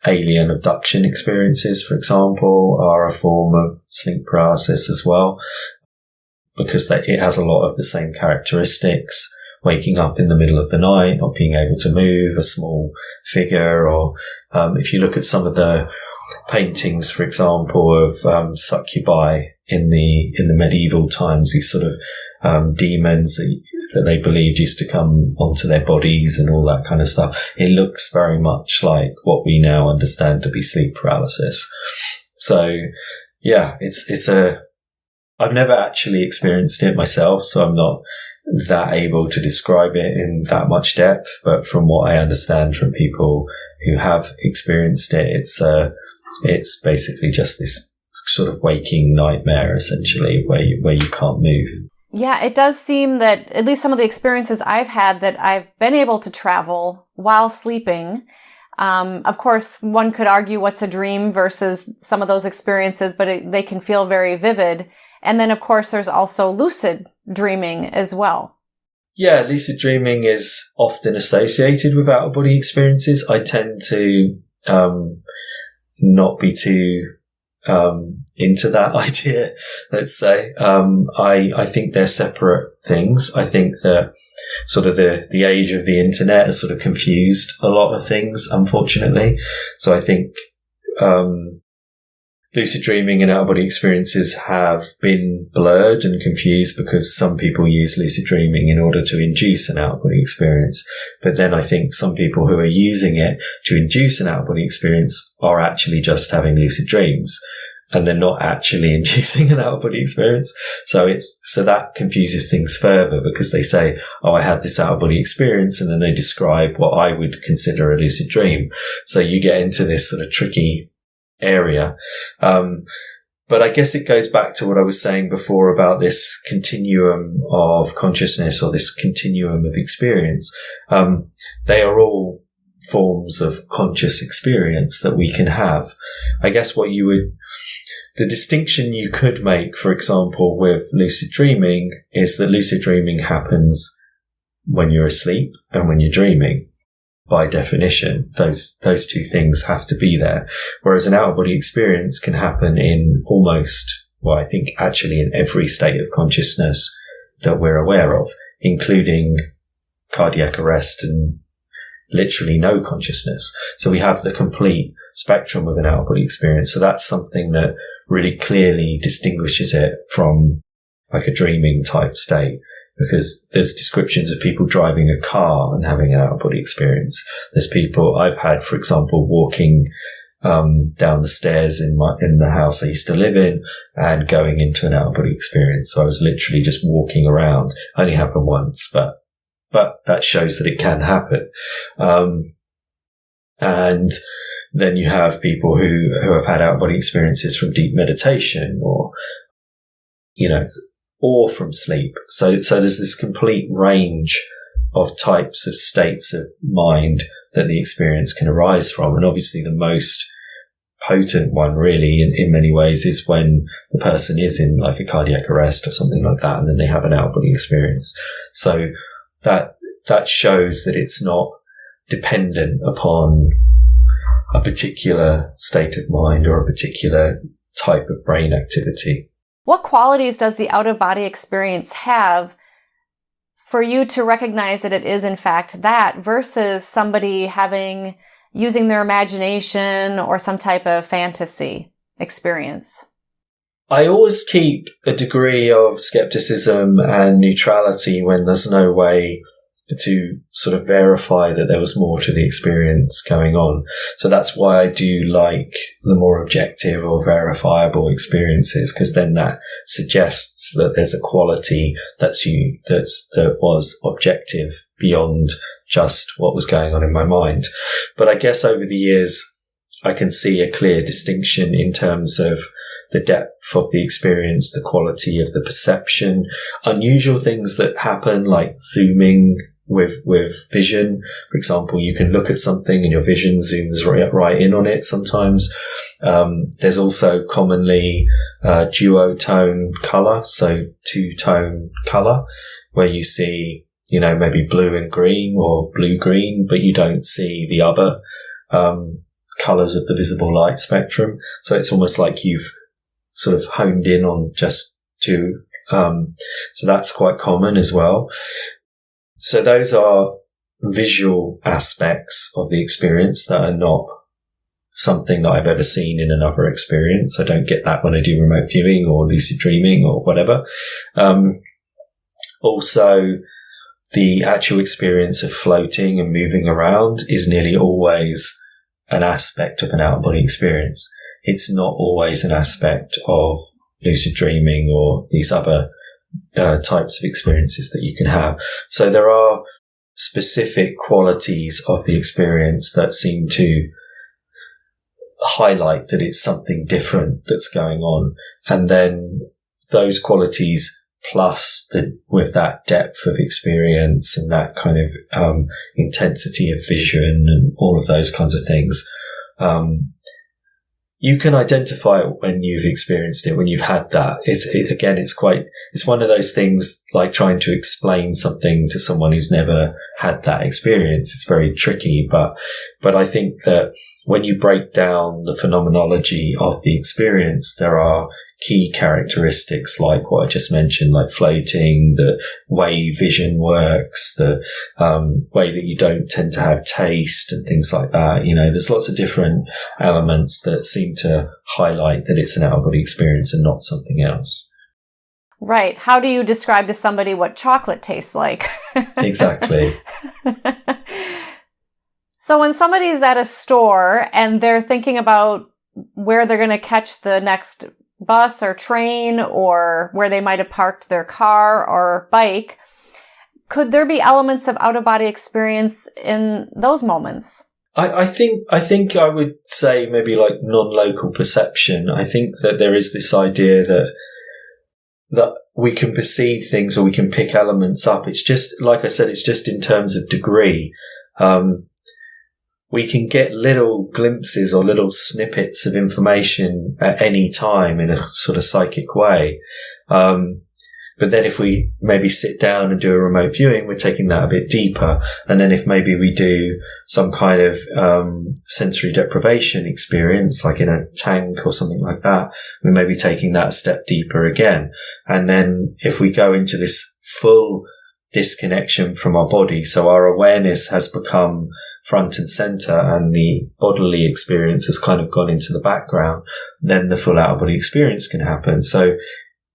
alien abduction experiences, for example, are a form of sleep paralysis as well, because it has a lot of the same characteristics. Waking up in the middle of the night, not being able to move, a small figure, or if you look at some of the paintings, for example, of succubi in the medieval times, these sort of demons that they believed used to come onto their bodies and all that kind of stuff. It looks very much like what we now understand to be sleep paralysis. So yeah, I've never actually experienced it myself, so I'm not that able to describe it in that much depth, but from what I understand from people who have experienced it, it's basically just this sort of waking nightmare, essentially, where you can't move. Yeah, it does seem that at least some of the experiences I've had, that I've been able to travel while sleeping. Of course, one could argue what's a dream versus some of those experiences, but they can feel very vivid. And then, of course, there's also lucid dreaming as well. Yeah, lucid dreaming is often associated with out-of-body experiences. I tend to not be too into that idea, let's say. I think they're separate things. I think that sort of the age of the internet has sort of confused a lot of things, unfortunately. So I think lucid dreaming and out-of-body experiences have been blurred and confused because some people use lucid dreaming in order to induce an out-of-body experience. But then I think some people who are using it to induce an out-of-body experience are actually just having lucid dreams, and they're not actually inducing an out-of-body experience. So that confuses things further, because they say, oh, I had this out-of-body experience, and then they describe what I would consider a lucid dream. So you get into this sort of tricky area. But I guess it goes back to what I was saying before about this continuum of consciousness, or this continuum of experience. They are all forms of conscious experience that we can have. I guess the distinction you could make, for example, with lucid dreaming, is that lucid dreaming happens when you're asleep and when you're dreaming. By definition, those two things have to be there. Whereas an out-of-body experience can happen in I think actually in every state of consciousness that we're aware of, including cardiac arrest and literally no consciousness. So we have the complete spectrum of an out-of-body experience. So that's something that really clearly distinguishes it from like a dreaming type state. Because there's descriptions of people driving a car and having an out-of-body experience. There's people I've had, for example, walking down the stairs in the house I used to live in and going into an out-of-body experience. So I was literally just walking around. Only happened once, but that shows that it can happen. And then you have people who have had out-of-body experiences from deep meditation, or or from sleep. So there's this complete range of types of states of mind that the experience can arise from. And obviously the most potent one really in many ways is when the person is in like a cardiac arrest or something like that, and then they have an out-of-body experience. So that shows that it's not dependent upon a particular state of mind or a particular type of brain activity. What qualities does the out-of-body experience have for you to recognize that it is in fact that, versus somebody using their imagination or some type of fantasy experience? I always keep a degree of skepticism and neutrality when there's no way to sort of verify that there was more to the experience going on. So that's why I do like the more objective or verifiable experiences, because then that suggests that there's a quality that was objective beyond just what was going on in my mind. But I guess over the years, I can see a clear distinction in terms of the depth of the experience, the quality of the perception, unusual things that happen like zooming with vision. For example, you can look at something and your vision zooms right in on it sometimes. There's also commonly duotone color, so two-tone color, where you see, maybe blue and green or blue-green, but you don't see the other colors of the visible light spectrum. So it's almost like you've sort of honed in on just two. So that's quite common as well. So those are visual aspects of the experience that are not something that I've ever seen in another experience. I don't get that when I do remote viewing or lucid dreaming or whatever. Also, the actual experience of floating and moving around is nearly always an aspect of an out-of-body experience. It's not always an aspect of lucid dreaming or these other types of experiences that you can have. So there are specific qualities of the experience that seem to highlight that it's something different that's going on. And then those qualities plus with that depth of experience and that kind of intensity of vision and all of those kinds of things, you can identify it when you've experienced it, when you've had that. It's one of those things like trying to explain something to someone who's never had that experience. It's very tricky, but I think that when you break down the phenomenology of the experience, there are key characteristics like what I just mentioned, like floating, the way vision works, the way that you don't tend to have taste and things like that. There's lots of different elements that seem to highlight that it's an out-of-body experience and not something else. Right. How do you describe to somebody what chocolate tastes like? Exactly. So when somebody's at a store and they're thinking about where they're going to catch the next bus or train, or where they might have parked their car or bike, could there be elements of out-of-body experience in those moments? I think I would say maybe like non-local perception. I think that there is this idea that we can perceive things or we can pick elements up. It's just, like I said, it's just in terms of degree. We can get little glimpses or little snippets of information at any time in a sort of psychic way. But then if we maybe sit down and do a remote viewing, we're taking that a bit deeper. And then if maybe we do some kind of sensory deprivation experience, like in a tank or something like that, we may be taking that a step deeper again. And then if we go into this full disconnection from our body, so our awareness has become front and center and the bodily experience has kind of gone into the background, then the full out-of-body experience can happen. So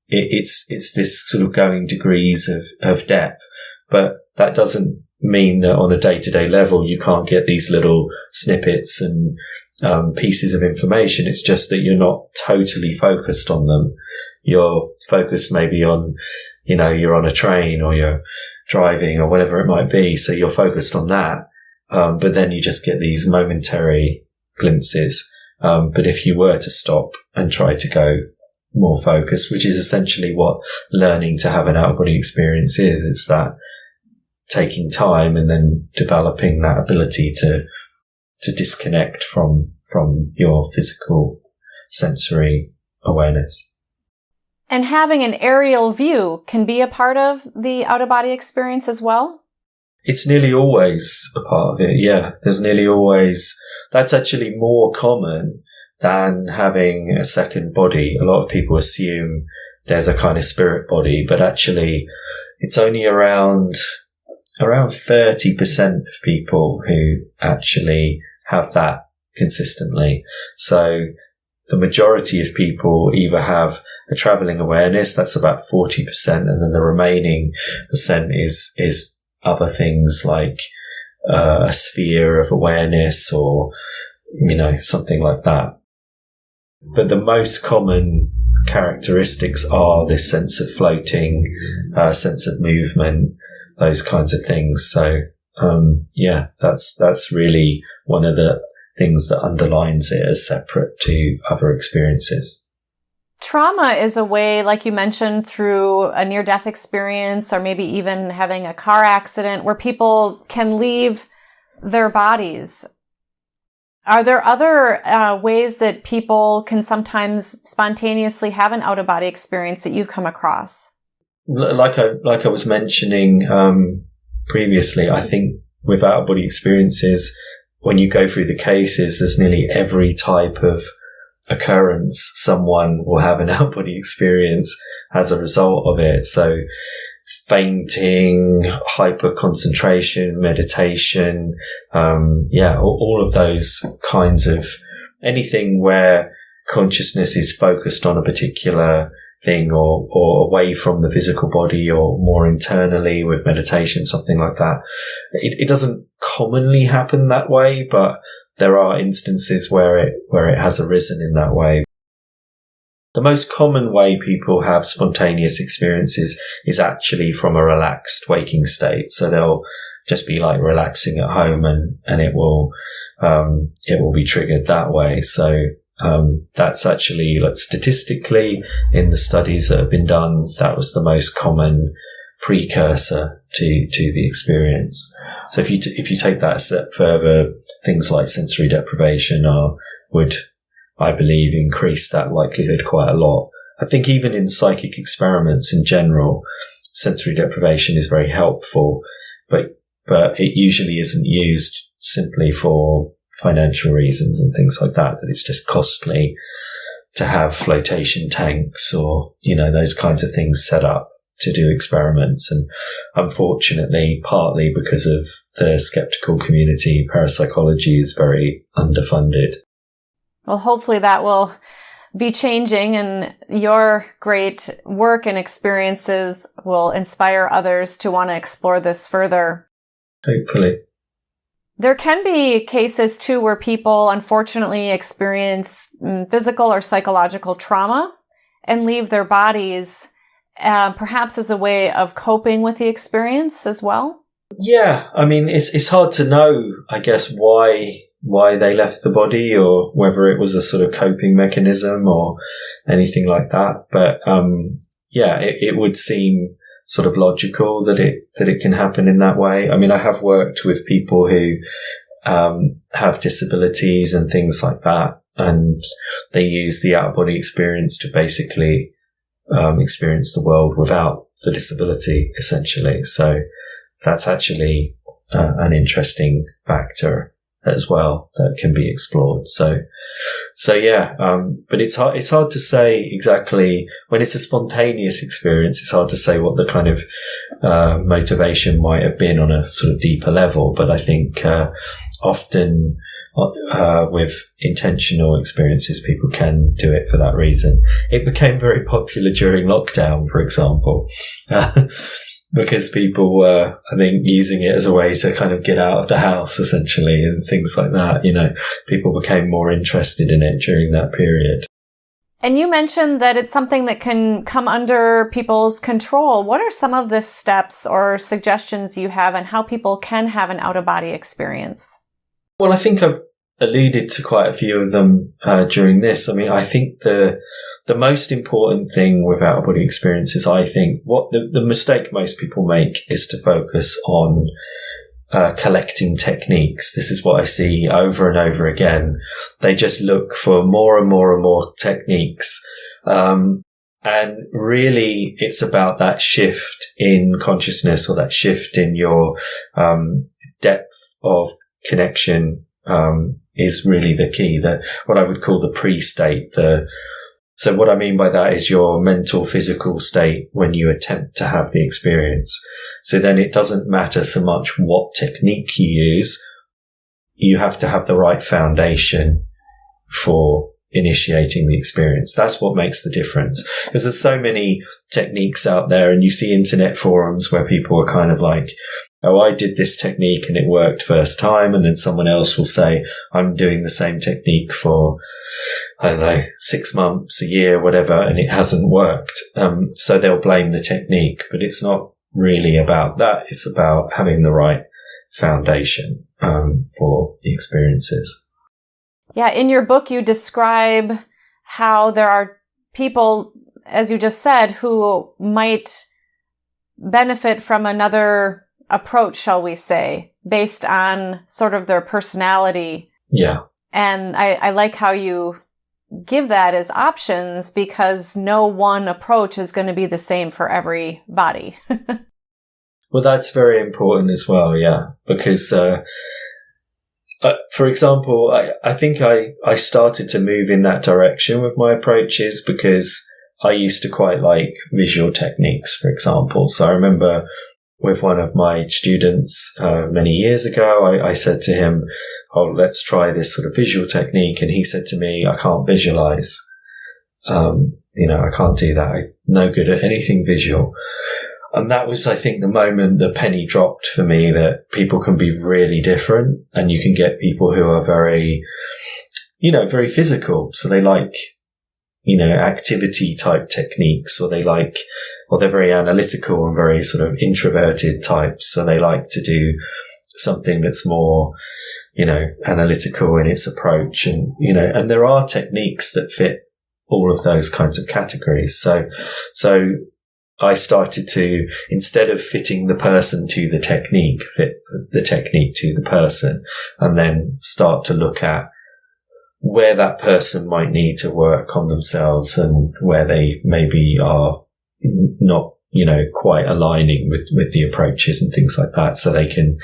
it's this sort of going degrees of depth, but that doesn't mean that on a day-to-day level you can't get these little snippets and pieces of information. It's just that you're not totally focused on them. You're focused maybe on, you're on a train or you're driving or whatever it might be, so you're focused on that. But then you just get these momentary glimpses. But if you were to stop and try to go more focused, which is essentially what learning to have an out-of-body experience is, it's that taking time and then developing that ability to disconnect from your physical sensory awareness. And having an aerial view can be a part of the out-of-body experience as well? It's nearly always a part of it, yeah. There's nearly always... That's actually more common than having a second body. A lot of people assume there's a kind of spirit body, but actually it's only around 30% of people who actually have that consistently. So the majority of people either have a traveling awareness, that's about 40%, and then the remaining percent is other things like a sphere of awareness or, something like that. But the most common characteristics are this sense of floating, sense of movement, those kinds of things. So, that's really one of the things that underlines it as separate to other experiences. Trauma is a way, like you mentioned, through a near-death experience or maybe even having a car accident where people can leave their bodies. Are there other ways that people can sometimes spontaneously have an out-of-body experience that you've come across? Like I was mentioning previously, I think with out-of-body experiences, when you go through the cases, there's nearly every type of occurrence someone will have an out-of-body experience as a result of it. So fainting, hyper concentration, meditation, all of those kinds of anything where consciousness is focused on a particular thing or away from the physical body or more internally with meditation, something like that. It doesn't commonly happen that way, but there are instances where it has arisen in that way. The most common way people have spontaneous experiences is actually from a relaxed waking state. So they'll just be like relaxing at home and it will be triggered that way. So that's actually, like, statistically in the studies that have been done, that was the most common precursor to the experience. So if you take that a step further, things like sensory deprivation would, I believe, increase that likelihood quite a lot. I think even in psychic experiments in general, sensory deprivation is very helpful, but it usually isn't used simply for financial reasons and things like that. That it's just costly. to have flotation tanks or, those kinds of things set up to do experiments. And unfortunately, partly because of the skeptical community, parapsychology is very underfunded. Well, hopefully that will be changing, and your great work and experiences will inspire others to want to explore this further. Hopefully. There can be cases too where people unfortunately experience physical or psychological trauma and leave their bodies, perhaps as a way of coping with the experience as well. Yeah, I mean, it's hard to know, I guess, why they left the body, or whether it was a sort of coping mechanism or anything like that. But it would seem sort of logical that it can happen in that way. I mean, I have worked with people who have disabilities and things like that, and they use the out-of-body experience to basically experience the world without the disability, essentially. So that's actually an interesting factor as well that can be explored. So yeah, but it's hard to say exactly when it's a spontaneous experience. It's hard to say what the kind of motivation might have been on a sort of deeper level. But I think often with intentional experiences, people can do it for that reason. It became very popular during lockdown, for example. Because people were, I think, using it as a way to kind of get out of the house, essentially, and things like that. People became more interested in it during that period. And you mentioned that it's something that can come under people's control. What are some of the steps or suggestions you have on how people can have an out-of-body experience? Well, I think I've alluded to quite a few of them during this. I mean, I think the most important thing with out-of-body experiences, I think, what the mistake most people make is to focus on collecting techniques. This is what I see over and over again. They just look for more and more and more techniques. And really, it's about that shift in consciousness, or that shift in your depth of connection is really the key. That what I would call the pre-state. So what I mean by that is your mental, physical state when you attempt to have the experience. So then it doesn't matter so much what technique you use. You have to have the right foundation for initiating the experience. That's what makes the difference. Because there's so many techniques out there, and you see internet forums where people are kind of like, oh, I did this technique and it worked first time. And then someone else will say, I'm doing the same technique for, I don't know, 6 months, a year, whatever, and it hasn't worked. So they'll blame the technique, but it's not really about that. It's about having the right foundation for the experiences. Yeah, in your book, you describe how there are people, as you just said, who might benefit from another approach, shall we say, based on sort of their personality. Yeah. And I like how you give that as options, because no one approach is going to be the same for everybody. Well, that's very important as well, yeah, because for example, I think I started to move in that direction with my approaches because I used to quite like visual techniques, for example. So I remember with one of my students many years ago, I said to him, oh, let's try this sort of visual technique. And he said to me, I can't visualize. I can't do that. I'm no good at anything visual. And that was, I think, the moment the penny dropped for me, that people can be really different, and you can get people who are very, very physical. So they like, activity type techniques, or they're very analytical and very sort of introverted types. So they like to do something that's more, analytical in its approach. And, and there are techniques that fit all of those kinds of categories. So I started to, instead of fitting the person to the technique, fit the technique to the person, and then start to look at where that person might need to work on themselves and where they maybe are not, quite aligning with the approaches and things like that, so they can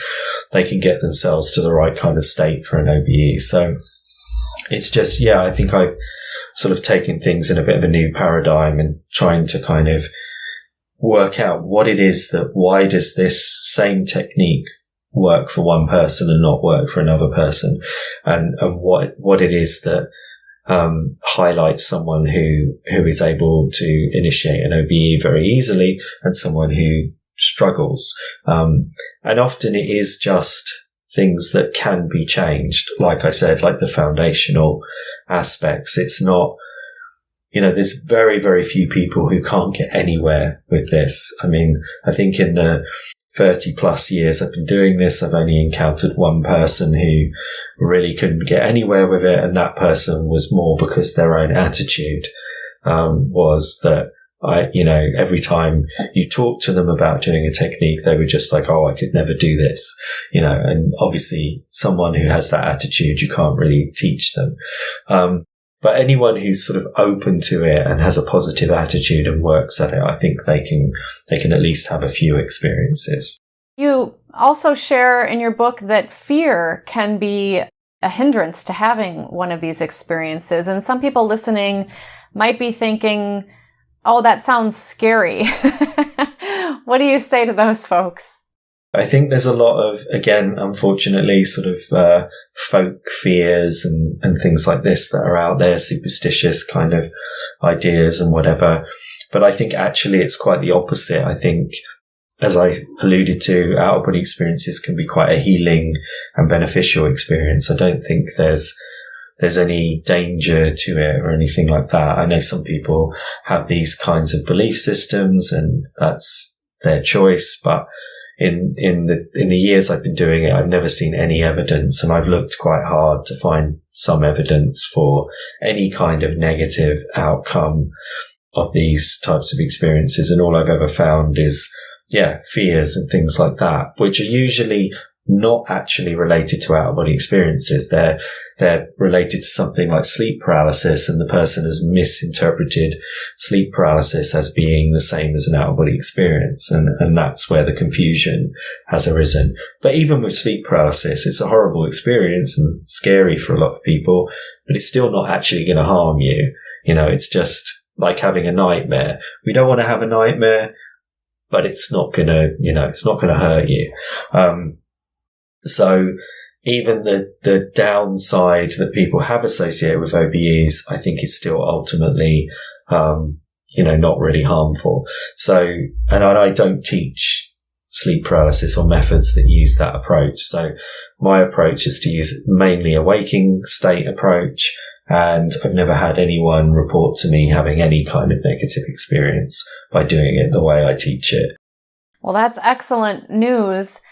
get themselves to the right kind of state for an OBE. So it's just, I think I've sort of taking things in a bit of a new paradigm and trying to kind of work out what it is why does this same technique work for one person and not work for another person, and what it is that highlights someone who is able to initiate an OBE very easily and someone who struggles. And often it is just things that can be changed. Like I said, like the foundational aspects. It's not, there's very, very few people who can't get anywhere with this. I mean, I think in the 30 plus years I've been doing this, I've only encountered one person who really couldn't get anywhere with it. And that person was more because their own attitude, was that every time you talk to them about doing a technique, they were just like, oh, I could never do this, and obviously someone who has that attitude, you can't really teach them. But anyone who's sort of open to it and has a positive attitude and works at it, I think they can at least have a few experiences. You also share in your book that fear can be a hindrance to having one of these experiences. And some people listening might be thinking, oh, that sounds scary. What do you say to those folks? I think there's a lot of, again, unfortunately, sort of folk fears and things like this that are out there, superstitious kind of ideas and whatever. But I think actually it's quite the opposite. I think, as I alluded to, out-of-body experiences can be quite a healing and beneficial experience. I don't think there's any danger to it or anything like that. I know some people have these kinds of belief systems and that's their choice, but in the years I've been doing it, I've never seen any evidence, and I've looked quite hard to find some evidence for any kind of negative outcome of these types of experiences. And all I've ever found is, fears and things like that, which are usually not actually related to out-of-body experiences. They're related to something like sleep paralysis, and the person has misinterpreted sleep paralysis as being the same as an out-of-body experience. And that's where the confusion has arisen. But even with sleep paralysis, it's a horrible experience and scary for a lot of people, but it's still not actually going to harm you. It's just like having a nightmare. We don't want to have a nightmare, but it's not going to, it's not going to hurt you. So even the downside that people have associated with OBEs, I think is still ultimately, not really harmful. So, and I don't teach sleep paralysis or methods that use that approach. So my approach is to use mainly a waking state approach. And I've never had anyone report to me having any kind of negative experience by doing it the way I teach it. Well, that's excellent news.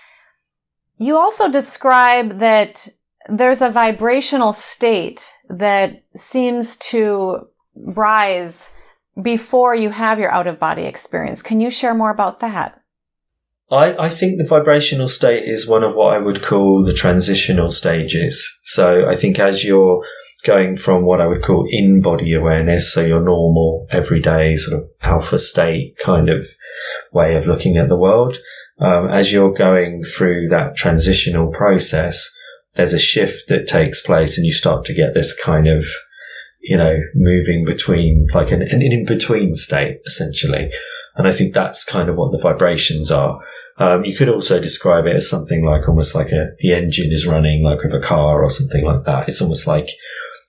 You also describe that there's a vibrational state that seems to rise before you have your out-of-body experience. Can you share more about that? I think the vibrational state is one of what I would call the transitional stages. So I think as you're going from what I would call in-body awareness, so your normal, everyday sort of alpha state kind of way of looking at the world, as you're going through that transitional process, there's a shift that takes place and you start to get this kind of, moving between, like an in-between state, essentially. And I think that's kind of what the vibrations are. You could also describe it as something like almost like the engine is running, like with a car or something like that. It's almost like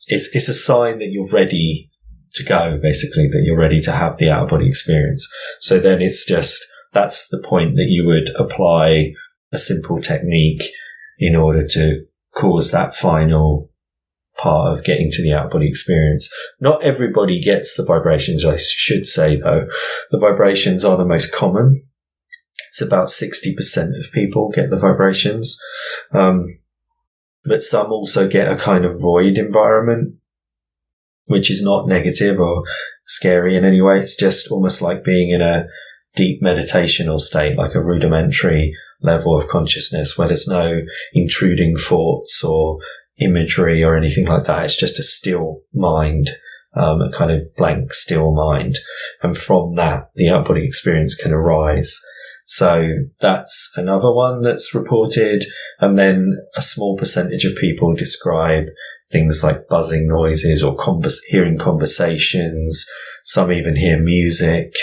it's a sign that you're ready to go, basically, that you're ready to have the out-of-body experience. So then it's just, that's the point that you would apply a simple technique in order to cause that final part of getting to the out-of-body experience. Not everybody gets the vibrations, I should say, though. The vibrations are the most common. It's about 60% of people get the vibrations. But some also get a kind of void environment, which is not negative or scary in any way. It's just almost like being in a deep meditational state, like a rudimentary level of consciousness where there's no intruding thoughts or imagery or anything like that. It's just a still mind, a kind of blank, still mind. And from that, the out-body experience can arise. So that's another one that's reported. And then a small percentage of people describe things like buzzing noises or hearing conversations. Some even hear music,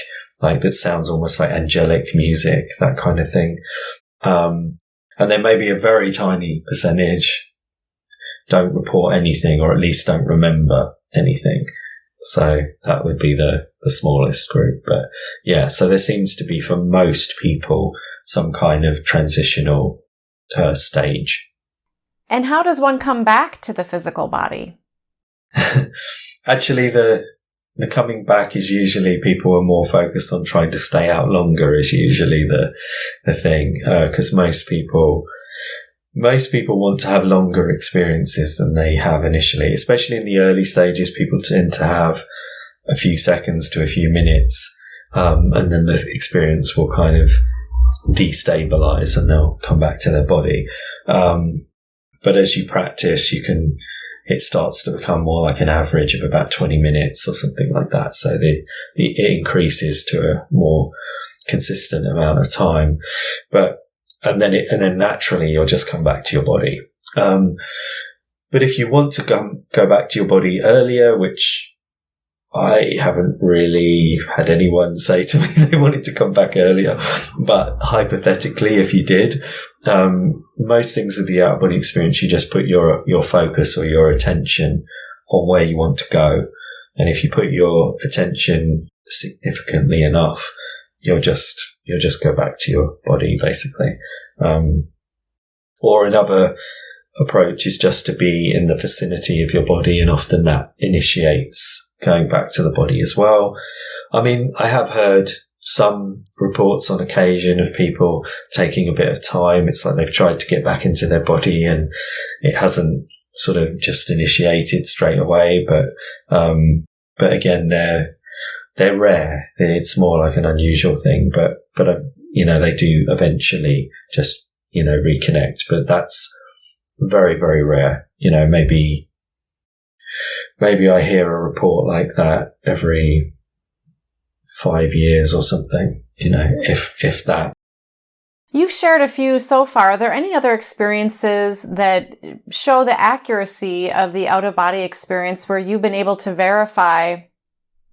like that sounds almost like angelic music, that kind of thing. And then maybe a very tiny percentage don't report anything, or at least don't remember anything. So that would be the smallest group. But yeah, so there seems to be, for most people, some kind of transitional stage. And how does one come back to the physical body? Actually, the coming back is usually, people are more focused on trying to stay out longer, is usually the thing. Because most people want to have longer experiences than they have initially, especially in the early stages. People tend to have a few seconds to a few minutes, and then the experience will kind of destabilize and they'll come back to their body. But as you practice, it starts to become more like an average of about 20 minutes or something like that. So it increases to a more consistent amount of time. And then naturally you'll just come back to your body. But if you want to go back to your body earlier, which I haven't really had anyone say to me they wanted to come back earlier, but hypothetically, if you did, most things with the out-of-body experience, you just put your focus or your attention on where you want to go. And if you put your attention significantly enough, you'll just go back to your body, basically. Or another approach is just to be in the vicinity of your body, and often that initiates going back to the body as well. I mean, I have heard some reports on occasion of people taking a bit of time. It's like they've tried to get back into their body and it hasn't sort of just initiated straight away. But again, they're rare. It's more like an unusual thing, but they do eventually just, reconnect, but that's very, very rare. Maybe I hear a report like that every 5 years or something, if that. You've shared a few so far. Are there any other experiences that show the accuracy of the out-of-body experience where you've been able to verify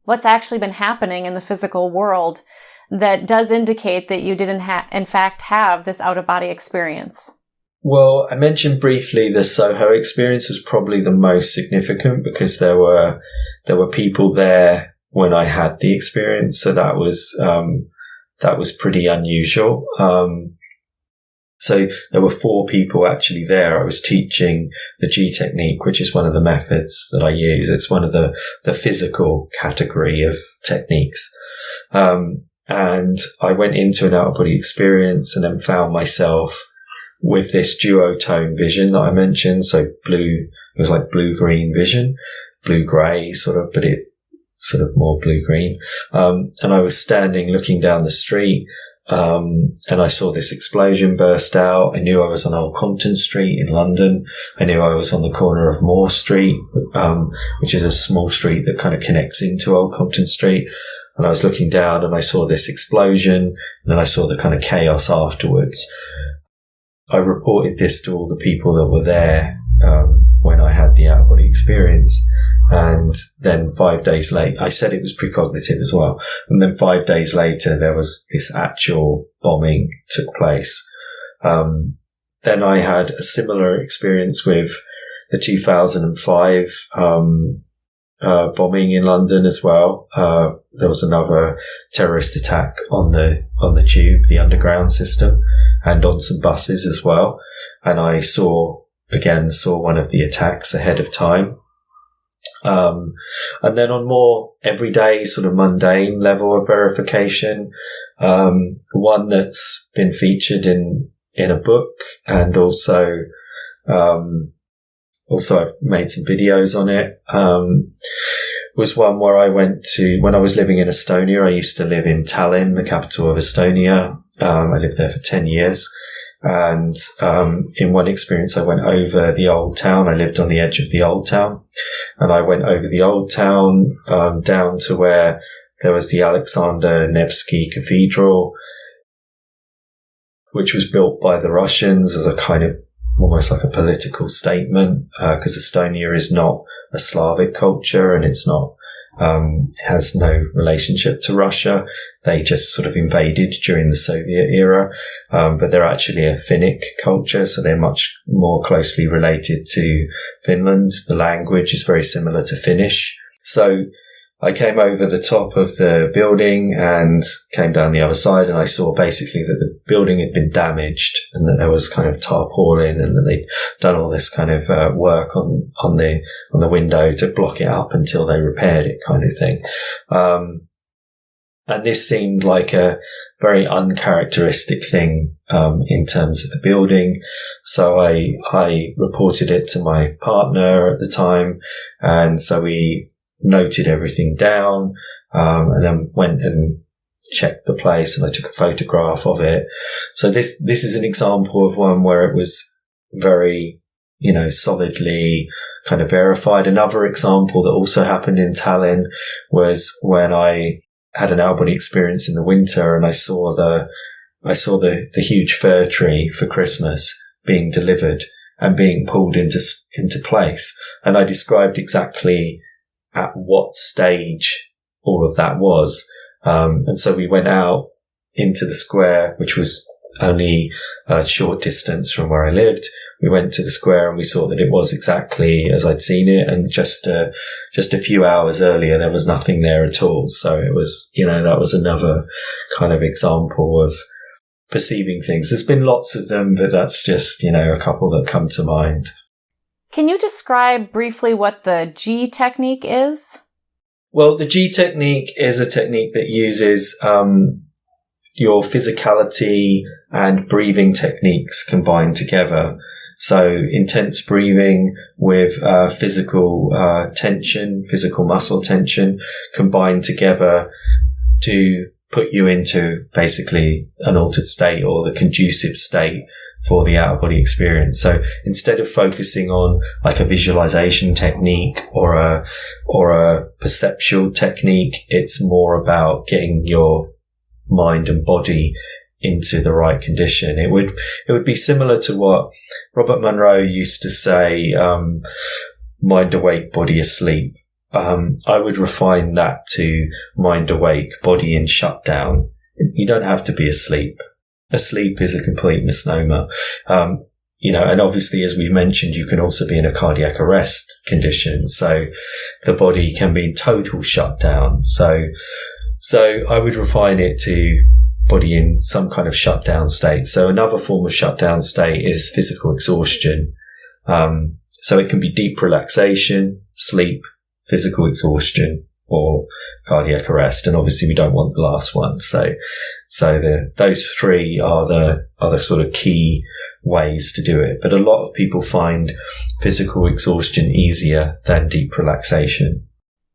what's actually been happening in the physical world that does indicate that you didn't in fact have this out-of-body experience? Well, I mentioned briefly the Soho experience was probably the most significant because there were people there when I had the experience, so that was pretty unusual. So there were 4 people actually there. I was teaching the G technique, which is one of the methods that I use. It's one of the physical category of techniques. And I went into an out-of-body experience and then found myself with this duotone vision that I mentioned. So it was like blue-green vision, blue-grey sort of, but it sort of more blue-green. And I was standing looking down the street, and I saw this explosion burst out. I knew I was on Old Compton Street in London. I knew I was on the corner of Moore Street, which is a small street that kind of connects into Old Compton Street. And I was looking down and I saw this explosion, and then I saw the kind of chaos afterwards. I reported this to all the people that were there when I had the out-of-body experience. And then 5 days later, I said it was precognitive as well. And then 5 days later, there was this actual bombing took place. Then I had a similar experience with the 2005 bombing in London as well. There was another terrorist attack on the tube, the underground system, and on some buses as well. And I saw one of the attacks ahead of time. And then on more everyday sort of mundane level of verification, one that's been featured in a book, and also I've made some videos on it, was one where I went to, when I was living in Estonia. I used to live in Tallinn, the capital of Estonia. I lived there for 10 years. And in one experience, I went over the old town. I lived on the edge of the old town. And I went over the old town down to where there was the Alexander Nevsky Cathedral, which was built by the Russians as a kind of almost like a political statement, because Estonia is not a Slavic culture, and it's not, has no relationship to Russia. They just sort of invaded during the Soviet era, but they're actually a Finnic culture, so they're much more closely related to Finland. The language is very similar to Finnish. So I came over the top of the building and came down the other side, and I saw basically that the building had been damaged and that there was kind of tarpaulin, and that they'd done all this kind of work on the window to block it up until they repaired it, kind of thing. And this seemed like a very uncharacteristic thing in terms of the building. So I reported it to my partner at the time, and so we noted everything down, and then went and checked the place, and I took a photograph of it. So this is an example of one where it was very, solidly kind of verified. Another example that also happened in Tallinn was when I had an out-of-body experience in the winter, and I saw the huge fir tree for Christmas being delivered and being pulled into place, and I described exactly at what stage all of that was. And so we went out into the square, which was only a short distance from where I lived. We went to the square and we saw that it was exactly as I'd seen it. And just a few hours earlier, there was nothing there at all. So it was, that was another kind of example of perceiving things. There's been lots of them, but that's just, a couple that come to mind. Can you describe briefly what the G technique is? Well, the G technique is a technique that uses your physicality and breathing techniques combined together. So intense breathing with physical tension, physical muscle tension combined together to put you into basically an altered state or the conducive state for the out-of-body experience. So instead of focusing on like a visualization technique or a perceptual technique, it's more about getting your mind and body into the right condition. It would be similar to what Robert Monroe used to say, mind awake, body asleep. I would refine that to mind awake, body in shutdown. You don't have to be asleep. Asleep is a complete misnomer. And obviously, as we've mentioned, you can also be in a cardiac arrest condition. So the body can be in total shutdown. So I would refine it to body in some kind of shutdown state. So another form of shutdown state is physical exhaustion. So it can be deep relaxation, sleep, physical exhaustion, or cardiac arrest. And obviously we don't want the last one. So those three are the sort of key ways to do it. But a lot of people find physical exhaustion easier than deep relaxation.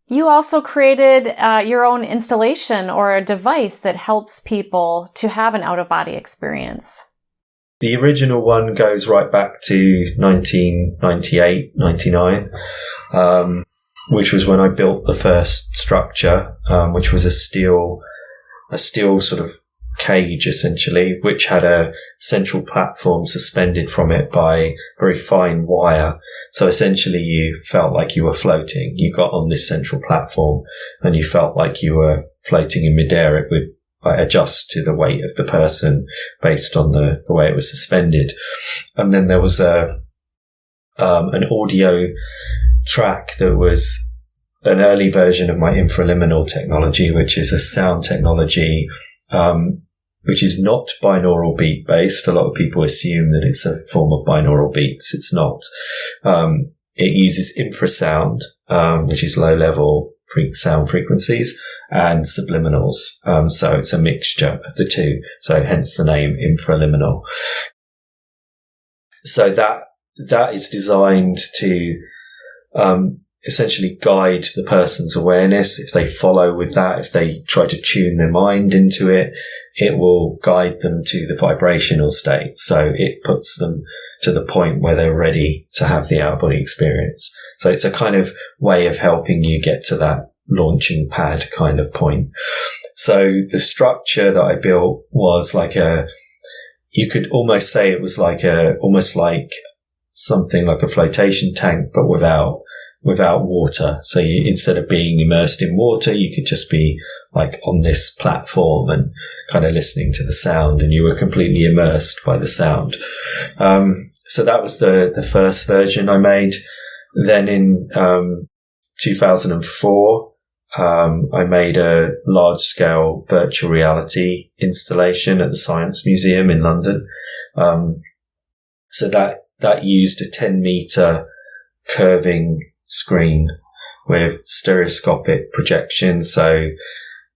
You also created your own installation or a device that helps people to have an out-of-body experience. The original one goes right back to 1998, 99. Which was when I built the first structure, which was a steel sort of cage, essentially, which had a central platform suspended from it by very fine wire. So essentially you felt like you were floating. You got on this central platform and you felt like you were floating in midair. It would adjust to the weight of the person based on the way it was suspended. And then there was an audio track that was an early version of my infraliminal technology, which is a sound technology, which is not binaural beat based. A lot of people assume that it's a form of binaural beats. It's not. It uses infrasound, which is low level sound frequencies, and subliminals. So it's a mixture of the two. So hence the name infraliminal. So that is designed to essentially guide the person's awareness. If they follow with that, if they try to tune their mind into it, it will guide them to the vibrational state. So it puts them to the point where they're ready to have the out-of-body experience. So it's a kind of way of helping you get to that launching pad kind of point. So the structure that I built was like you could almost say it was almost like something like a flotation tank, but without water. So instead of being immersed in water, you could just be like on this platform and kind of listening to the sound, and you were completely immersed by the sound. So that was the first version I made. Then in 2004, I made a large-scale virtual reality installation at the Science Museum in London. So that used a 10-meter curving screen with stereoscopic projection. So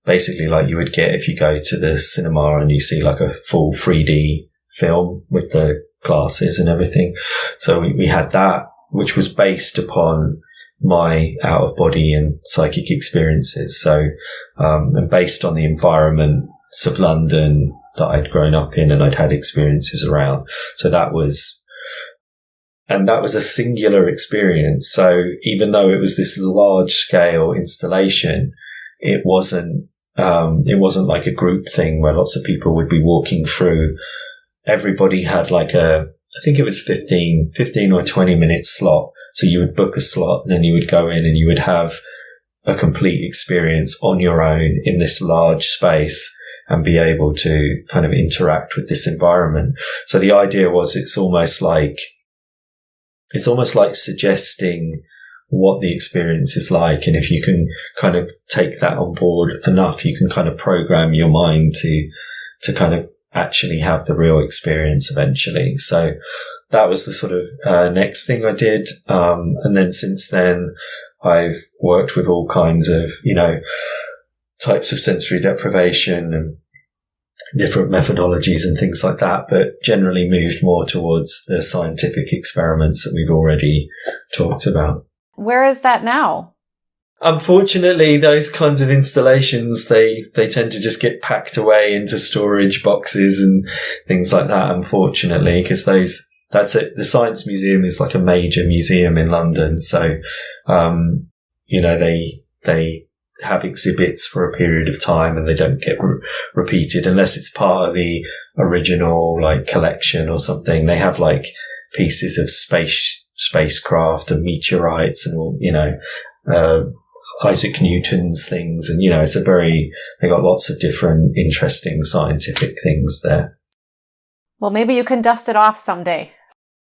basically, like you would get if you go to the cinema and you see like a full 3D film with the glasses and everything. So we had that, which was based upon my out-of-body and psychic experiences. So, and based on the environments of London that I'd grown up in and I'd had experiences around. So that was a singular experience. So even though it was this large-scale installation, it wasn't like a group thing where lots of people would be walking through. Everybody had like I think it was 15 or 20 minute slot. So you would book a slot and then you would go in and you would have a complete experience on your own in this large space and be able to kind of interact with this environment. So the idea was it's almost like suggesting what the experience is like. And if you can kind of take that on board enough, you can kind of program your mind to kind of actually have the real experience eventually. So that was the sort of next thing I did. And then since then, I've worked with all kinds of, types of sensory deprivation and different methodologies and things like that, but generally moved more towards the scientific experiments that we've already talked about. Where is that now? Unfortunately, those kinds of installations, they tend to just get packed away into storage boxes and things like that, unfortunately, because that's it. The Science Museum is like a major museum in London. So, they have exhibits for a period of time and they don't get repeated unless it's part of the original like collection or something. They have like pieces of spacecraft and meteorites and all, Isaac Newton's things. And, they got lots of different interesting scientific things there. Well, maybe you can dust it off someday.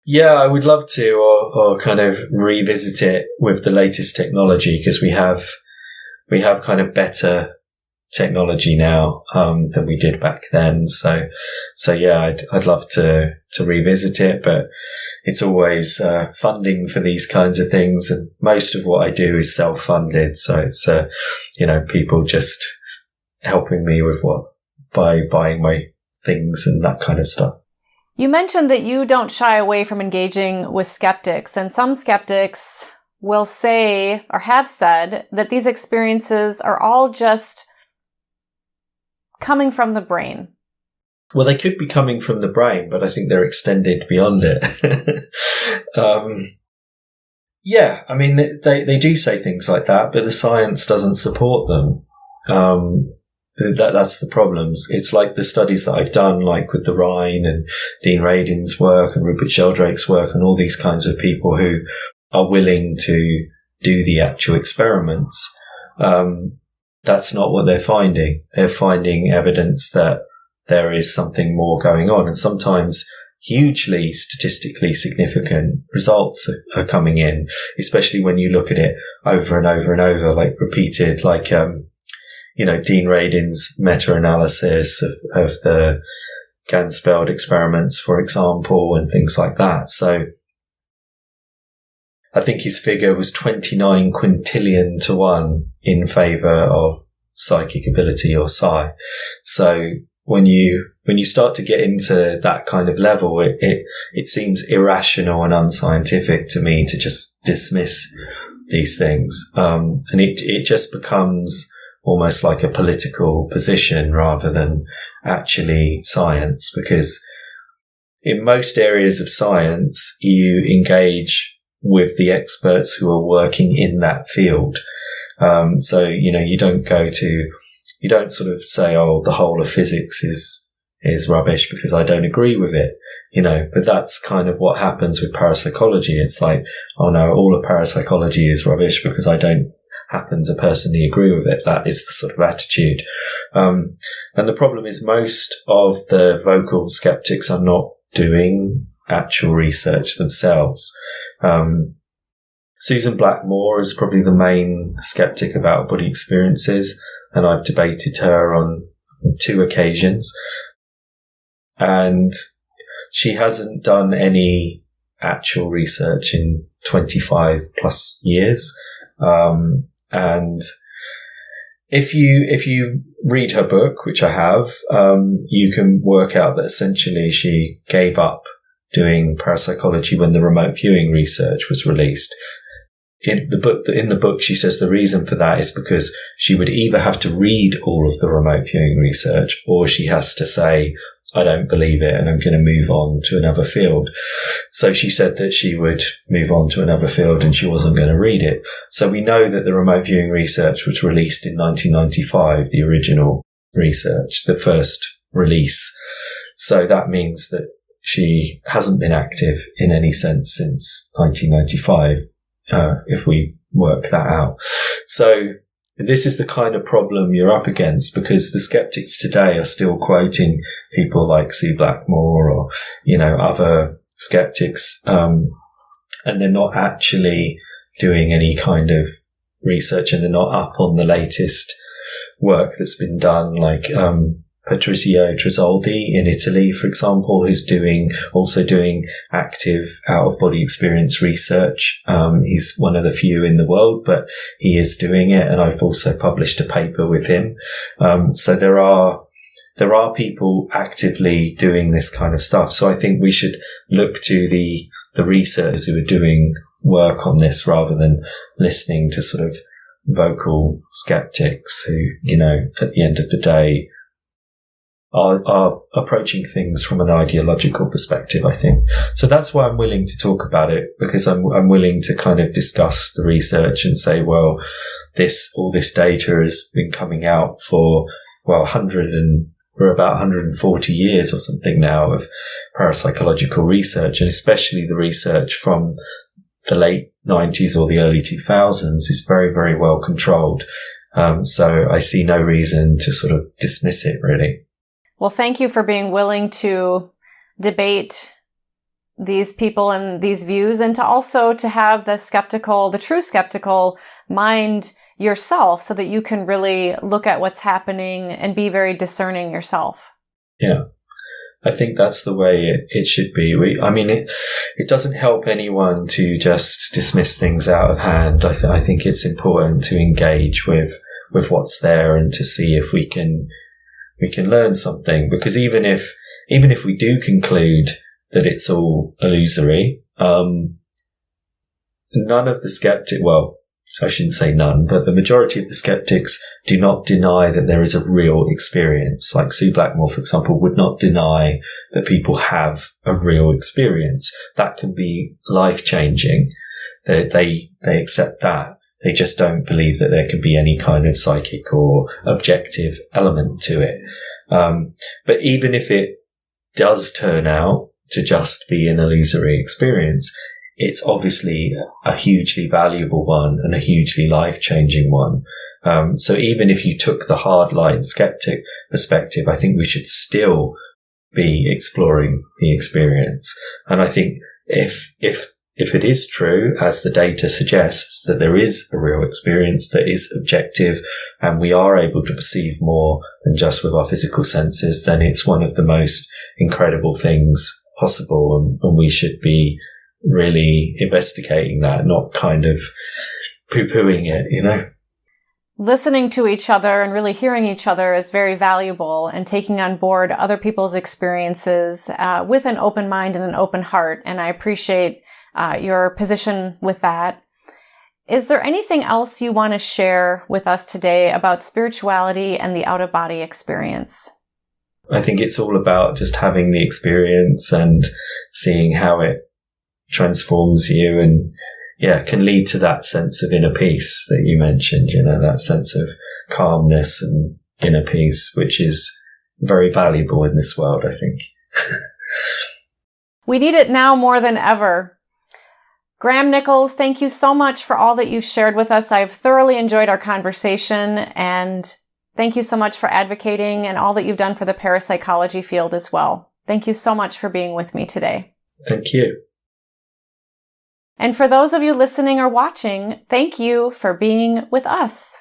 Yeah, I would love to, or kind of revisit it with the latest technology, because we have kind of better technology now than we did back then. So yeah, I'd love to revisit it, but it's always funding for these kinds of things, and most of what I do is self-funded. So it's people just helping me with by buying my things and that kind of stuff. You mentioned that you don't shy away from engaging with skeptics, and some skeptics will say or have said that these experiences are all just coming from the brain. Well, they could be coming from the brain, but I think they're extended beyond it. Yeah, I mean, they do say things like that, but the science doesn't support them. That's the problems. It's like the studies that I've done, like with the Rhine and Dean Radin's work and Rupert Sheldrake's work and all these kinds of people who are willing to do the actual experiments. That's not what they're finding. They're finding evidence that there is something more going on, and sometimes hugely statistically significant results are coming in, especially when you look at it over and over and over, like repeated, like, Dean Radin's meta-analysis of the Ganzfeld experiments, for example, and things like that. So I think his figure was 29 quintillion to 1 in favor of psychic ability or psi. So when you start to get into that kind of level, it seems irrational and unscientific to me to just dismiss these things. And it just becomes almost like a political position rather than actually science, because in most areas of science, you engage with the experts who are working in that field. So, you don't sort of say, oh, the whole of physics is is rubbish because I don't agree with it, but that's kind of what happens with parapsychology. It's like, oh no, all of parapsychology is rubbish because I don't happen to personally agree with it. That is the sort of attitude. And the problem is most of the vocal skeptics are not doing actual research themselves. Susan Blackmore is probably the main skeptic of out-of-body experiences, and I've debated her on 2 occasions. And she hasn't done any actual research in 25 plus years. And if you read her book, which I have, you can work out that essentially she gave up doing parapsychology when the remote viewing research was released. In the book, she says the reason for that is because she would either have to read all of the remote viewing research, or she has to say, I don't believe it and I'm going to move on to another field. So she said that she would move on to another field and she wasn't going to read it. So we know that the remote viewing research was released in 1995, the original research, the first release. So that means that she hasn't been active in any sense since 1995, if we work that out. So this is the kind of problem you're up against, because the skeptics today are still quoting people like Sue Blackmore or, other skeptics, and they're not actually doing any kind of research, and they're not up on the latest work that's been done, like Patrizio Tresoldi in Italy, for example, who's also doing active out-of-body experience research. He's one of the few in the world, but he is doing it, and I've also published a paper with him. So there are people actively doing this kind of stuff. So I think we should look to the researchers who are doing work on this rather than listening to sort of vocal skeptics who, at the end of the day, are approaching things from an ideological perspective, I think. So that's why I'm willing to talk about it, because I'm willing to kind of discuss the research and say, well, all this data has been coming out for, well, we're about 140 years or something now of parapsychological research, and especially the research from the late 90s or the early 2000s is very, very well controlled. So I see no reason to sort of dismiss it, really. Well, thank you for being willing to debate these people and these views, and to have the true skeptical mind yourself, so that you can really look at what's happening and be very discerning yourself. Yeah, I think that's the way it should be. It doesn't help anyone to just dismiss things out of hand. I think it's important to engage with what's there and to see if we can learn something, because even if we do conclude that it's all illusory, none of the skeptics, well, I shouldn't say none, but the majority of the skeptics do not deny that there is a real experience. Like Sue Blackmore, for example, would not deny that people have a real experience. That can be life-changing. They accept that. They just don't believe that there can be any kind of psychic or objective element to it. But even if it does turn out to just be an illusory experience, it's obviously a hugely valuable one and a hugely life-changing one. So even if you took the hardline skeptic perspective, I think we should still be exploring the experience. And I think if it is true, as the data suggests, that there is a real experience that is objective and we are able to perceive more than just with our physical senses, then it's one of the most incredible things possible, and we should be really investigating that, not kind of poo-pooing it, Listening to each other and really hearing each other is very valuable, and taking on board other people's experiences with an open mind and an open heart. And I appreciate your position with that. Is there anything else you want to share with us today about spirituality and the out-of-body experience? I think it's all about just having the experience and seeing how it transforms you, and can lead to that sense of inner peace that you mentioned, that sense of calmness and inner peace, which is very valuable in this world, I think. We need it now more than ever. Graham Nicholls, thank you so much for all that you've shared with us. I've thoroughly enjoyed our conversation, and thank you so much for advocating and all that you've done for the parapsychology field as well. Thank you so much for being with me today. Thank you. And for those of you listening or watching, thank you for being with us.